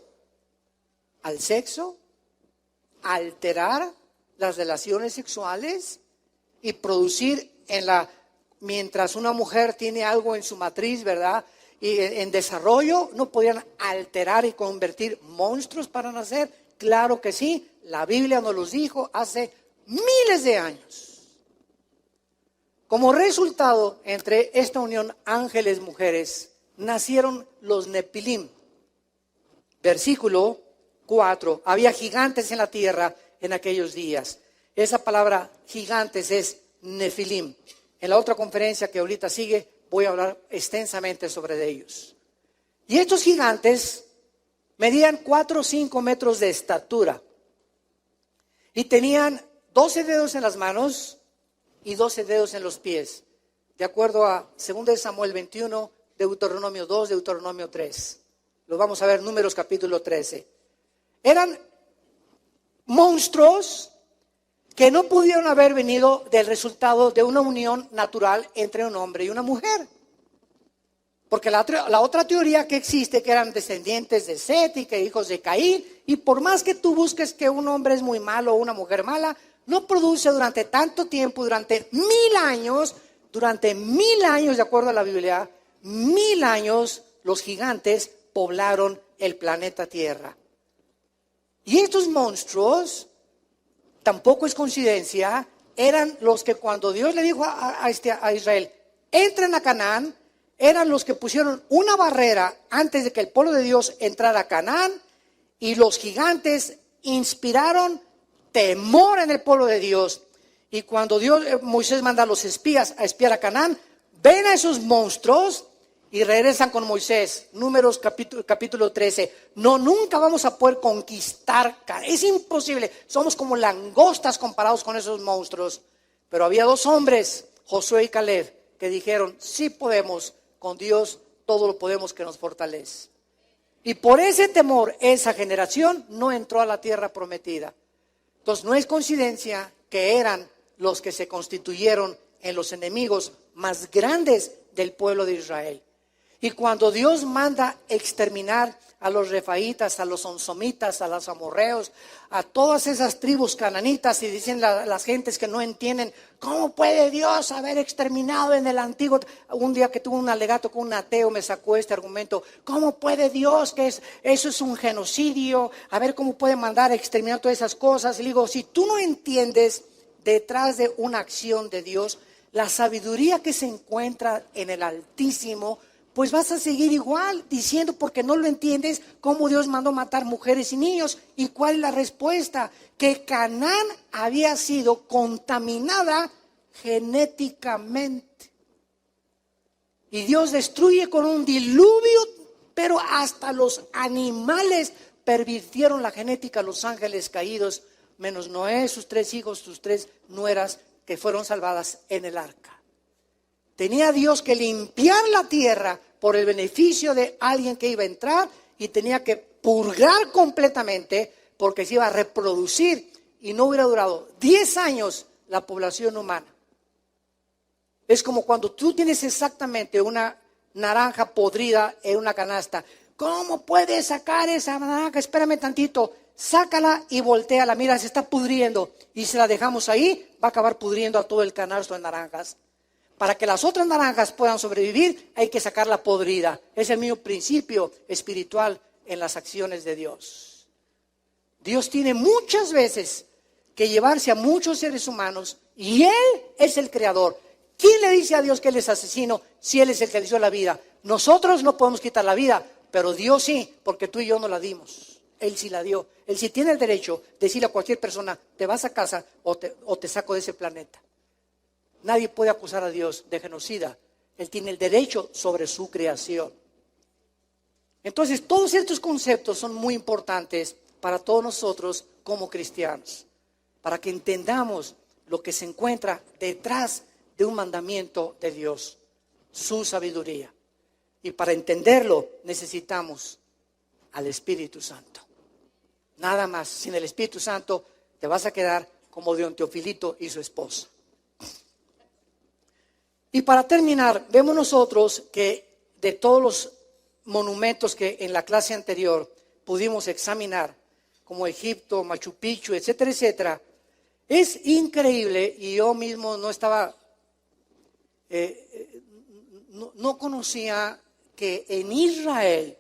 al sexo, a alterar las relaciones sexuales y producir mientras una mujer tiene algo en su matriz, ¿verdad? Y en desarrollo, no podían alterar y convertir monstruos para nacer. Claro que sí, la Biblia nos los dijo hace miles de años. Como resultado, entre esta unión ángeles-mujeres, nacieron los Nepilim. Versículo 4. Había gigantes en la tierra en aquellos días. Esa palabra gigantes es Nefilim. En la otra conferencia que ahorita sigue voy a hablar extensamente sobre ellos. Y estos gigantes medían 4 o 5 metros de estatura y tenían 12 dedos en las manos y 12 dedos en los pies, de acuerdo a 2 Samuel 21, Deuteronomio 2, Deuteronomio 3. Lo vamos a ver, Números capítulo 13. Eran monstruos que no pudieron haber venido del resultado de una unión natural entre un hombre y una mujer. Porque la otra teoría que existe, que eran descendientes de Set y que hijos de Caín, y por más que tú busques que un hombre es muy malo o una mujer mala, no produce durante tanto tiempo, durante 1000 años, de acuerdo a la Biblia, 1000 años los gigantes poblaron el planeta Tierra. Y estos monstruos, tampoco es coincidencia, eran los que cuando Dios le dijo a Israel, entren a Canaán, eran los que pusieron una barrera antes de que el pueblo de Dios entrara a Canaán, y los gigantes inspiraron temor en el pueblo de Dios. Y cuando Moisés manda a los espías a espiar a Canaán, ven a esos monstruos y regresan con Moisés. Números capítulo 13. No, nunca vamos a poder conquistar Canaán. Es imposible. Somos como langostas comparados con esos monstruos. Pero había 2 hombres, Josué y Caleb, que dijeron, sí podemos, con Dios todo lo podemos que nos fortalece. Y por ese temor, esa generación no entró a la tierra prometida. Entonces no es coincidencia que eran los que se constituyeron en los enemigos más grandes del pueblo de Israel. Y cuando Dios manda exterminar a los refaítas, a los onsomitas, a los amorreos, a todas esas tribus cananitas, y dicen las gentes que no entienden, ¿cómo puede Dios haber exterminado en el antiguo? Un día que tuve un alegato con un ateo me sacó este argumento, ¿cómo puede Dios eso es un genocidio? A ver cómo puede mandar a exterminar todas esas cosas. Y le digo, si tú no entiendes detrás de una acción de Dios, la sabiduría que se encuentra en el Altísimo, pues vas a seguir igual diciendo, porque no lo entiendes, cómo Dios mandó matar mujeres y niños. ¿Y cuál es la respuesta? Que Canaán había sido contaminada genéticamente. Y Dios destruye con un diluvio, pero hasta los animales pervirtieron la genética, los ángeles caídos, menos Noé, sus 3 hijos, sus 3 nueras, que fueron salvadas en el arca. Tenía Dios que limpiar la tierra por el beneficio de alguien que iba a entrar, y tenía que purgar completamente porque se iba a reproducir, y no hubiera durado 10 años la población humana. Es como cuando tú tienes exactamente una naranja podrida en una canasta. ¿Cómo puedes sacar esa naranja? Espérame tantito. Sácala y voltéala. Mira, se está pudriendo. Y si la dejamos ahí, va a acabar pudriendo a todo el canasto de naranjas. Para que las otras naranjas puedan sobrevivir, hay que sacarla podrida. Es el mismo principio espiritual en las acciones de Dios. Dios tiene muchas veces que llevarse a muchos seres humanos, y Él es el creador. ¿Quién le dice a Dios que Él es asesino si Él es el que le dio la vida? Nosotros no podemos quitar la vida, pero Dios sí, porque tú y yo no la dimos. Él sí la dio. Él sí tiene el derecho de decirle a cualquier persona, te vas a casa o te saco de ese planeta. Nadie puede acusar a Dios de genocida. Él tiene el derecho sobre su creación. Entonces, todos estos conceptos son muy importantes para todos nosotros como cristianos, para que entendamos lo que se encuentra detrás de un mandamiento de Dios, su sabiduría. Y para entenderlo necesitamos al Espíritu Santo. Nada más. Sin el Espíritu Santo te vas a quedar como don Teofilito y su esposa. Y para terminar, vemos nosotros que de todos los monumentos que en la clase anterior pudimos examinar, como Egipto, Machu Picchu, etcétera, etcétera, es increíble, y yo mismo no estaba, no conocía que en Israel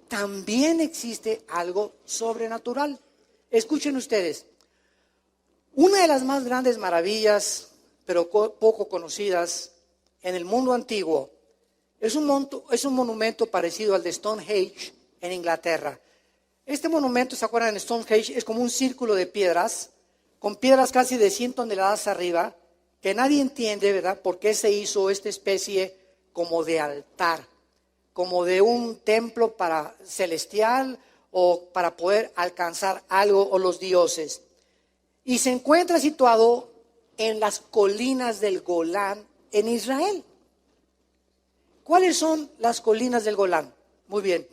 también existe algo sobrenatural. Escuchen ustedes, una de las más grandes maravillas, pero poco conocidas en el mundo antiguo, es un monumento parecido al de Stonehenge en Inglaterra. Este monumento, ¿se acuerdan de Stonehenge? Es como un círculo de piedras con piedras casi de 100 toneladas arriba, que nadie entiende, ¿verdad?, por qué se hizo esta especie como de altar, como de un templo para celestial o para poder alcanzar algo o los dioses. Y se encuentra situado en las colinas del Golán en Israel. ¿Cuáles son las colinas del Golán? Muy bien.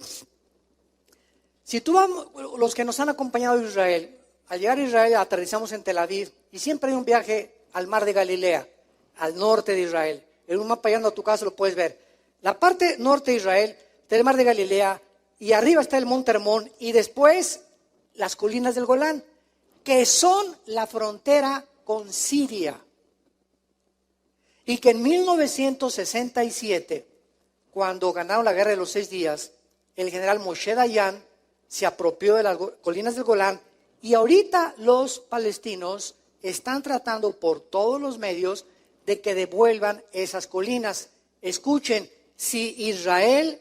Si tú vamos, los que nos han acompañado a Israel, al llegar a Israel aterrizamos en Tel Aviv y siempre hay un viaje al mar de Galilea, al norte de Israel. En un mapa llegando a tu casa lo puedes ver. La parte norte de Israel, del mar de Galilea, y arriba está el monte Hermón y después las colinas del Golán, que son la frontera con Siria. Y que en 1967, cuando ganaron la guerra de los 6 días, el general Moshe Dayan se apropió de las colinas del Golán y ahorita los palestinos están tratando por todos los medios de que devuelvan esas colinas. Escuchen, si Israel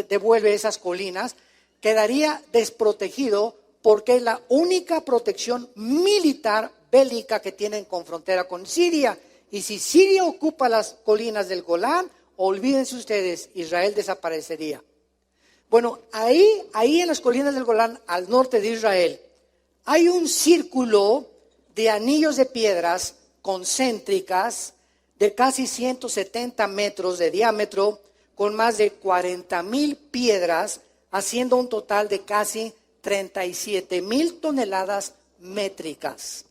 devuelve esas colinas, quedaría desprotegido porque es la única protección militar bélica que tienen con frontera con Siria. Y si Siria ocupa las colinas del Golán, olvídense ustedes, Israel desaparecería. Bueno, ahí en las colinas del Golán, al norte de Israel, hay un círculo de anillos de piedras concéntricas de casi 170 metros de diámetro, con más de 40,000 piedras, haciendo un total de casi 37,000 toneladas métricas.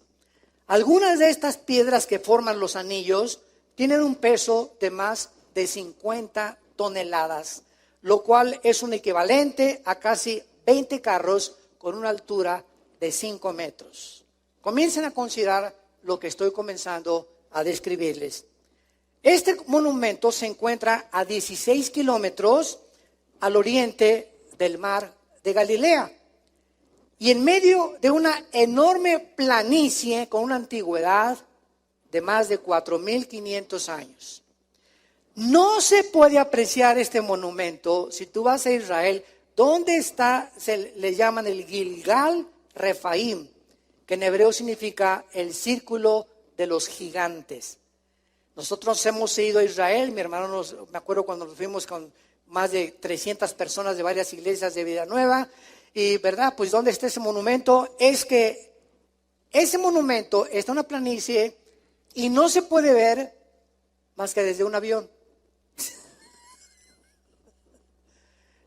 Algunas de estas piedras que forman los anillos tienen un peso de más de 50 toneladas, lo cual es un equivalente a casi 20 carros con una altura de 5 metros. Comiencen a considerar lo que estoy comenzando a describirles. Este monumento se encuentra a 16 kilómetros al oriente del mar de Galilea y en medio de una enorme planicie con una antigüedad de más de 4,500 años. No se puede apreciar este monumento si tú vas a Israel. ¿Dónde está? Se le llaman el Gilgal Refaim, que en hebreo significa el círculo de los gigantes. Nosotros hemos ido a Israel, mi hermano, me acuerdo cuando nos fuimos con más de 300 personas de varias iglesias de Vida Nueva, y verdad, pues ¿dónde está ese monumento? Es que ese monumento está en una planicie y no se puede ver más que desde un avión.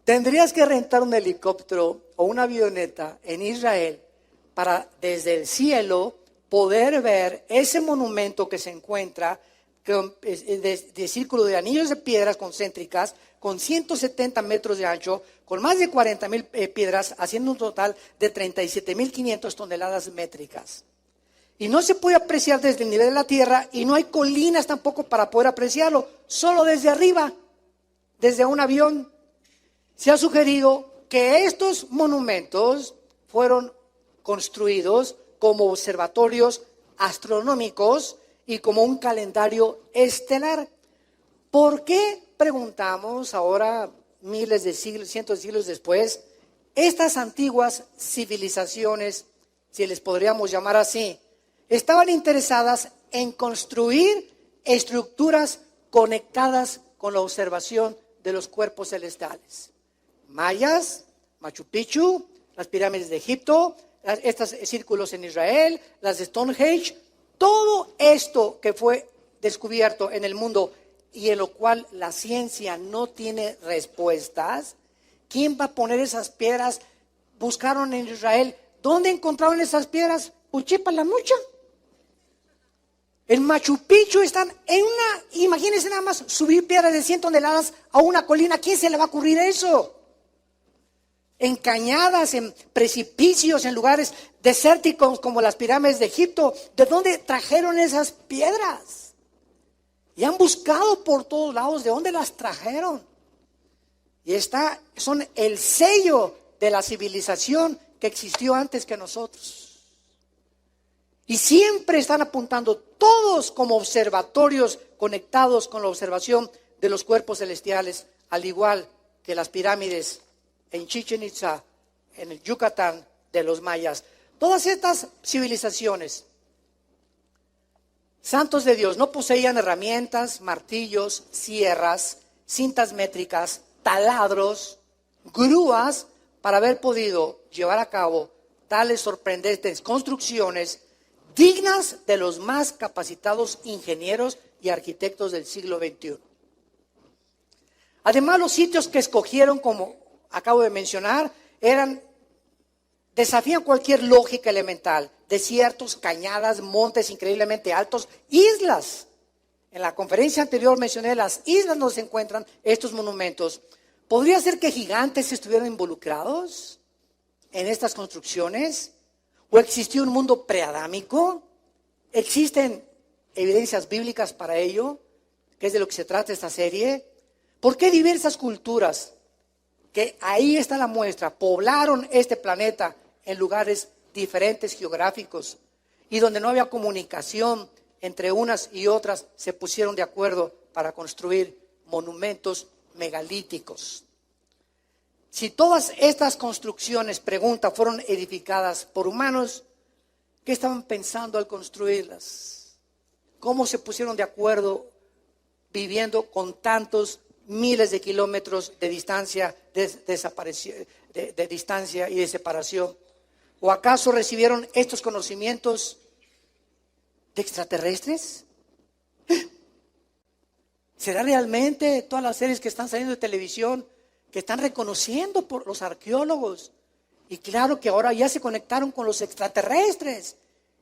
Tendrías que rentar un helicóptero o una avioneta en Israel para desde el cielo poder ver ese monumento que se encuentra de círculo de anillos de piedras concéntricas con 170 metros de ancho, con más de 40,000 piedras, haciendo un total de 37,500 toneladas métricas. Y no se puede apreciar desde el nivel de la tierra y no hay colinas tampoco para poder apreciarlo, solo desde arriba, desde un avión. Se ha sugerido que estos monumentos fueron construidos como observatorios astronómicos y como un calendario estelar. ¿Por qué, preguntamos ahora, miles de siglos, cientos de siglos después, estas antiguas civilizaciones, si les podríamos llamar así, estaban interesadas en construir estructuras conectadas con la observación de los cuerpos celestiales? Mayas, Machu Picchu, las pirámides de Egipto, estos círculos en Israel, las de Stonehenge, todo esto que fue descubierto en el mundo y en lo cual la ciencia no tiene respuestas. ¿Quién va a poner esas piedras? Buscaron en Israel. ¿Dónde encontraron esas piedras? Puchipa la mucha. En Machu Picchu están en una, imagínense nada más subir piedras de 100 toneladas a una colina. ¿A quién se le va a ocurrir eso? En cañadas, en precipicios, en lugares desérticos como las pirámides de Egipto. ¿De dónde trajeron esas piedras? Y han buscado por todos lados de dónde las trajeron. Y son el sello de la civilización que existió antes que nosotros. Y siempre están apuntando todos como observatorios conectados con la observación de los cuerpos celestiales, al igual que las pirámides en Chichén Itzá, en el Yucatán de los mayas. Todas estas civilizaciones, santos de Dios, no poseían herramientas, martillos, sierras, cintas métricas, taladros, grúas para haber podido llevar a cabo tales sorprendentes construcciones dignas de los más capacitados ingenieros y arquitectos del siglo XXI. Además, los sitios que escogieron, como acabo de mencionar, desafían cualquier lógica elemental. Desiertos, cañadas, montes increíblemente altos, islas. En la conferencia anterior mencioné las islas donde se encuentran estos monumentos. ¿Podría ser que gigantes estuvieran involucrados en estas construcciones? ¿O existió un mundo preadámico? ¿Existen evidencias bíblicas para ello? Que es de lo que se trata esta serie. ¿Por qué diversas culturas, que ahí está la muestra, poblaron este planeta en lugares diferentes geográficos y donde no había comunicación entre unas y otras, se pusieron de acuerdo para construir monumentos megalíticos? Si todas estas construcciones, pregunta, fueron edificadas por humanos, ¿qué estaban pensando al construirlas? ¿Cómo se pusieron de acuerdo viviendo con tantos miles de kilómetros de distancia, de distancia y de separación? ¿O acaso recibieron estos conocimientos de extraterrestres? ¿Será realmente todas las series que están saliendo de televisión que están reconociendo por los arqueólogos? Y claro que ahora ya se conectaron con los extraterrestres.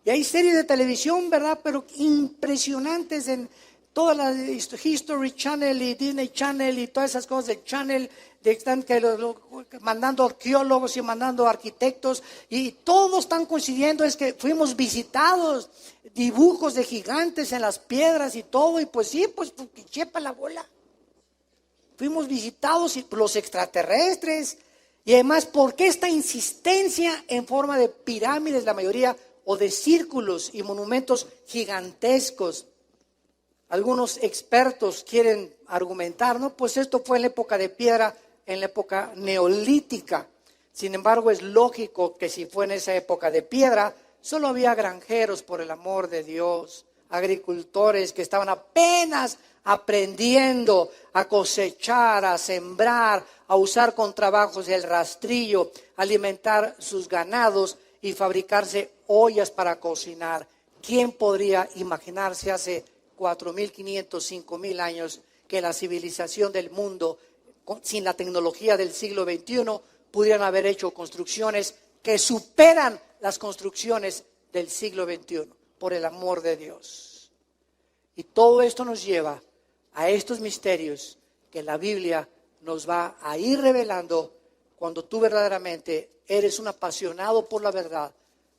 Y hay series de televisión, ¿verdad? Pero impresionantes en todas las History Channel y Disney Channel y todas esas cosas de Channel, están mandando arqueólogos y mandando arquitectos, y todos están coincidiendo, es que fuimos visitados, dibujos de gigantes en las piedras y todo, y pues sí, pues que chepa la bola. Fuimos visitados por los extraterrestres. Y además, ¿por qué esta insistencia en forma de pirámides, la mayoría, o de círculos y monumentos gigantescos? Algunos expertos quieren argumentar, ¿no? Pues esto fue en la época de piedra, en la época neolítica. Sin embargo, es lógico que si fue en esa época de piedra, solo había granjeros, por el amor de Dios, agricultores que estaban apenas aprendiendo a cosechar, a sembrar, a usar con trabajos el rastrillo, alimentar sus ganados y fabricarse ollas para cocinar. ¿Quién podría imaginarse hace 4.500, 5.000 años que la civilización del mundo, sin la tecnología del siglo XXI, pudieran haber hecho construcciones que superan las construcciones del siglo XXI, por el amor de Dios? Y todo esto nos lleva a estos misterios que la Biblia nos va a ir revelando cuando tú verdaderamente eres un apasionado por la verdad,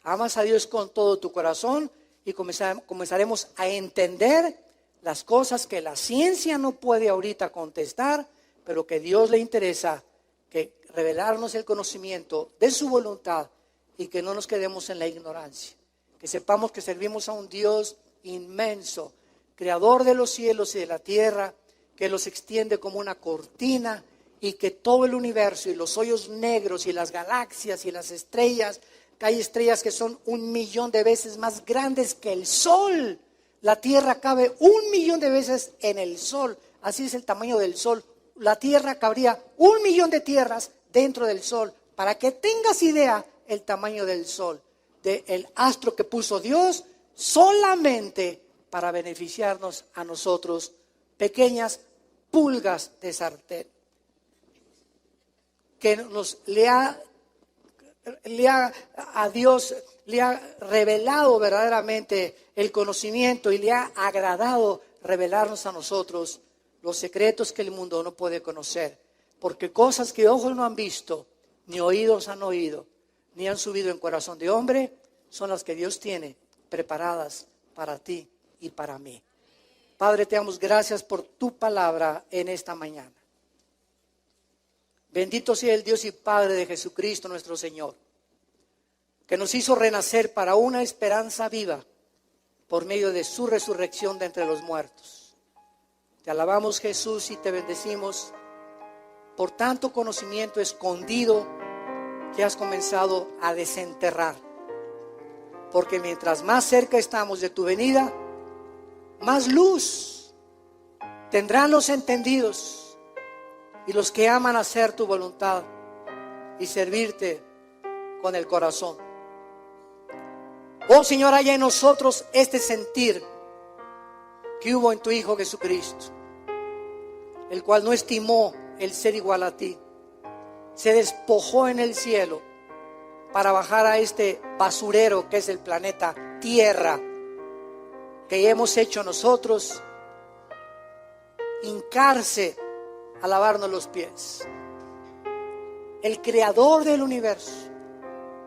amas a Dios con todo tu corazón, y comenzaremos a entender las cosas que la ciencia no puede ahorita contestar, pero que Dios le interesa que revelarnos el conocimiento de su voluntad, y que no nos quedemos en la ignorancia, que sepamos que servimos a un Dios inmenso, creador de los cielos y de la tierra, que los extiende como una cortina, y que todo el universo y los hoyos negros y las galaxias y las estrellas, que hay estrellas que son 1.000.000 de veces más grandes que el sol. La tierra cabe 1.000.000 de veces en el sol, así es el tamaño del sol. La tierra cabría 1.000.000 de tierras dentro del sol, para que tengas idea el tamaño del sol, del astro que puso Dios solamente para beneficiarnos a nosotros, pequeñas pulgas de sartén, que a Dios le ha revelado verdaderamente el conocimiento, y le ha agradado revelarnos a nosotros los secretos que el mundo no puede conocer, porque cosas que ojos no han visto, ni oídos han oído, ni han subido en corazón de hombre, son las que Dios tiene preparadas para ti y para mí. Padre, te damos gracias por tu palabra en esta mañana. Bendito sea el Dios y Padre de Jesucristo nuestro Señor, que nos hizo renacer para una esperanza viva por medio de su resurrección de entre los muertos. Te alabamos, Jesús, y te bendecimos por tanto conocimiento escondido que has comenzado a desenterrar Porque mientras más cerca estamos de tu venida, más luz tendrán los entendidos y los que aman hacer tu voluntad y servirte con el corazón. Oh Señor, haya en nosotros este sentir que hubo en tu Hijo Jesucristo, el cual no estimó el ser igual a ti. Se despojó en el cielo para bajar a este basurero que es el planeta Tierra, que hemos hecho nosotros, hincarse a lavarnos los pies. El creador del universo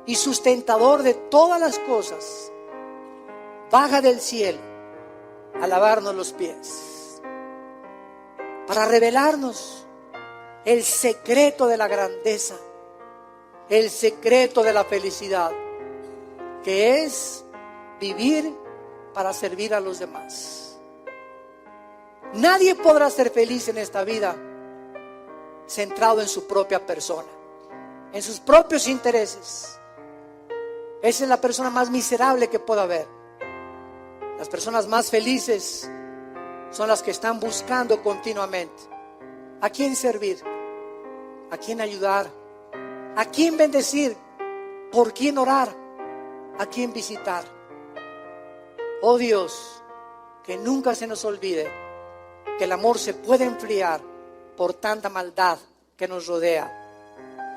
y sustentador de todas las cosas baja del cielo a lavarnos los pies para revelarnos el secreto de la grandeza, el secreto de la felicidad, que es vivir para servir a los demás. Nadie podrá ser feliz en esta vida centrado en su propia persona, en sus propios intereses. Esa es la persona más miserable que pueda haber. Las personas más felices son las que están buscando continuamente a quién servir, a quién ayudar, a quién bendecir, por quién orar, a quién visitar. Oh Dios, que nunca se nos olvide que el amor se puede enfriar por tanta maldad que nos rodea,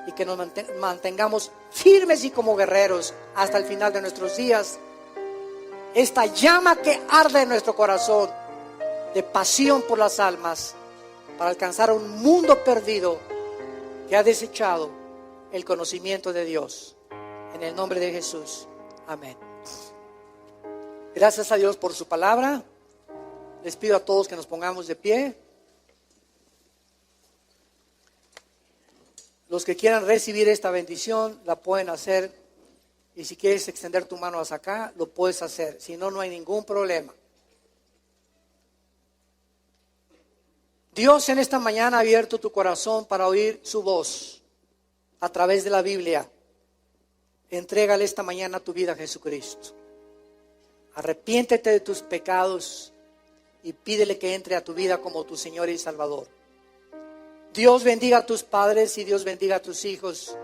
y que nos mantengamos firmes y como guerreros hasta el final de nuestros días. Esta llama que arde en nuestro corazón de pasión por las almas, para alcanzar a un mundo perdido que ha desechado el conocimiento de Dios. En el nombre de Jesús, amén. Gracias a Dios por su palabra. Les pido a todos que nos pongamos de pie. Los que quieran recibir esta bendición la pueden hacer, y si quieres extender tu mano hacia acá, lo puedes hacer. Si no, no hay ningún problema. Dios en esta mañana ha abierto tu corazón para oír su voz a través de la Biblia. Entrégale esta mañana tu vida a Jesucristo. Arrepiéntete de tus pecados y pídele que entre a tu vida como tu Señor y Salvador. Dios bendiga a tus padres y Dios bendiga a tus hijos.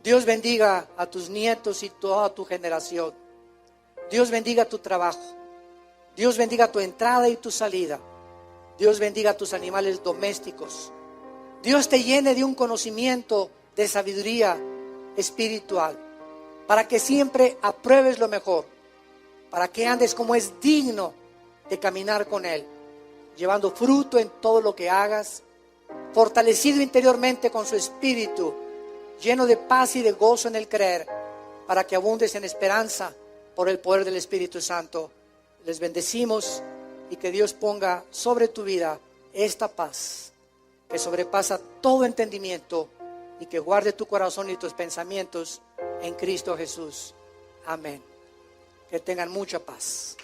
Dios bendiga a tus nietos y toda tu generación. Dios bendiga tu trabajo. Dios bendiga tu entrada y tu salida. Dios bendiga a tus animales domésticos. Dios te llene de un conocimiento de sabiduría espiritual, para que siempre apruebes lo mejor, para que andes como es digno de caminar con Él, llevando fruto en todo lo que hagas, fortalecido interiormente con su espíritu, lleno de paz y de gozo en el creer, para que abundes en esperanza por el poder del Espíritu Santo. Les bendecimos y que Dios ponga sobre tu vida esta paz que sobrepasa todo entendimiento, y que guarde tu corazón y tus pensamientos en Cristo Jesús. Amén. Que tengan mucha paz.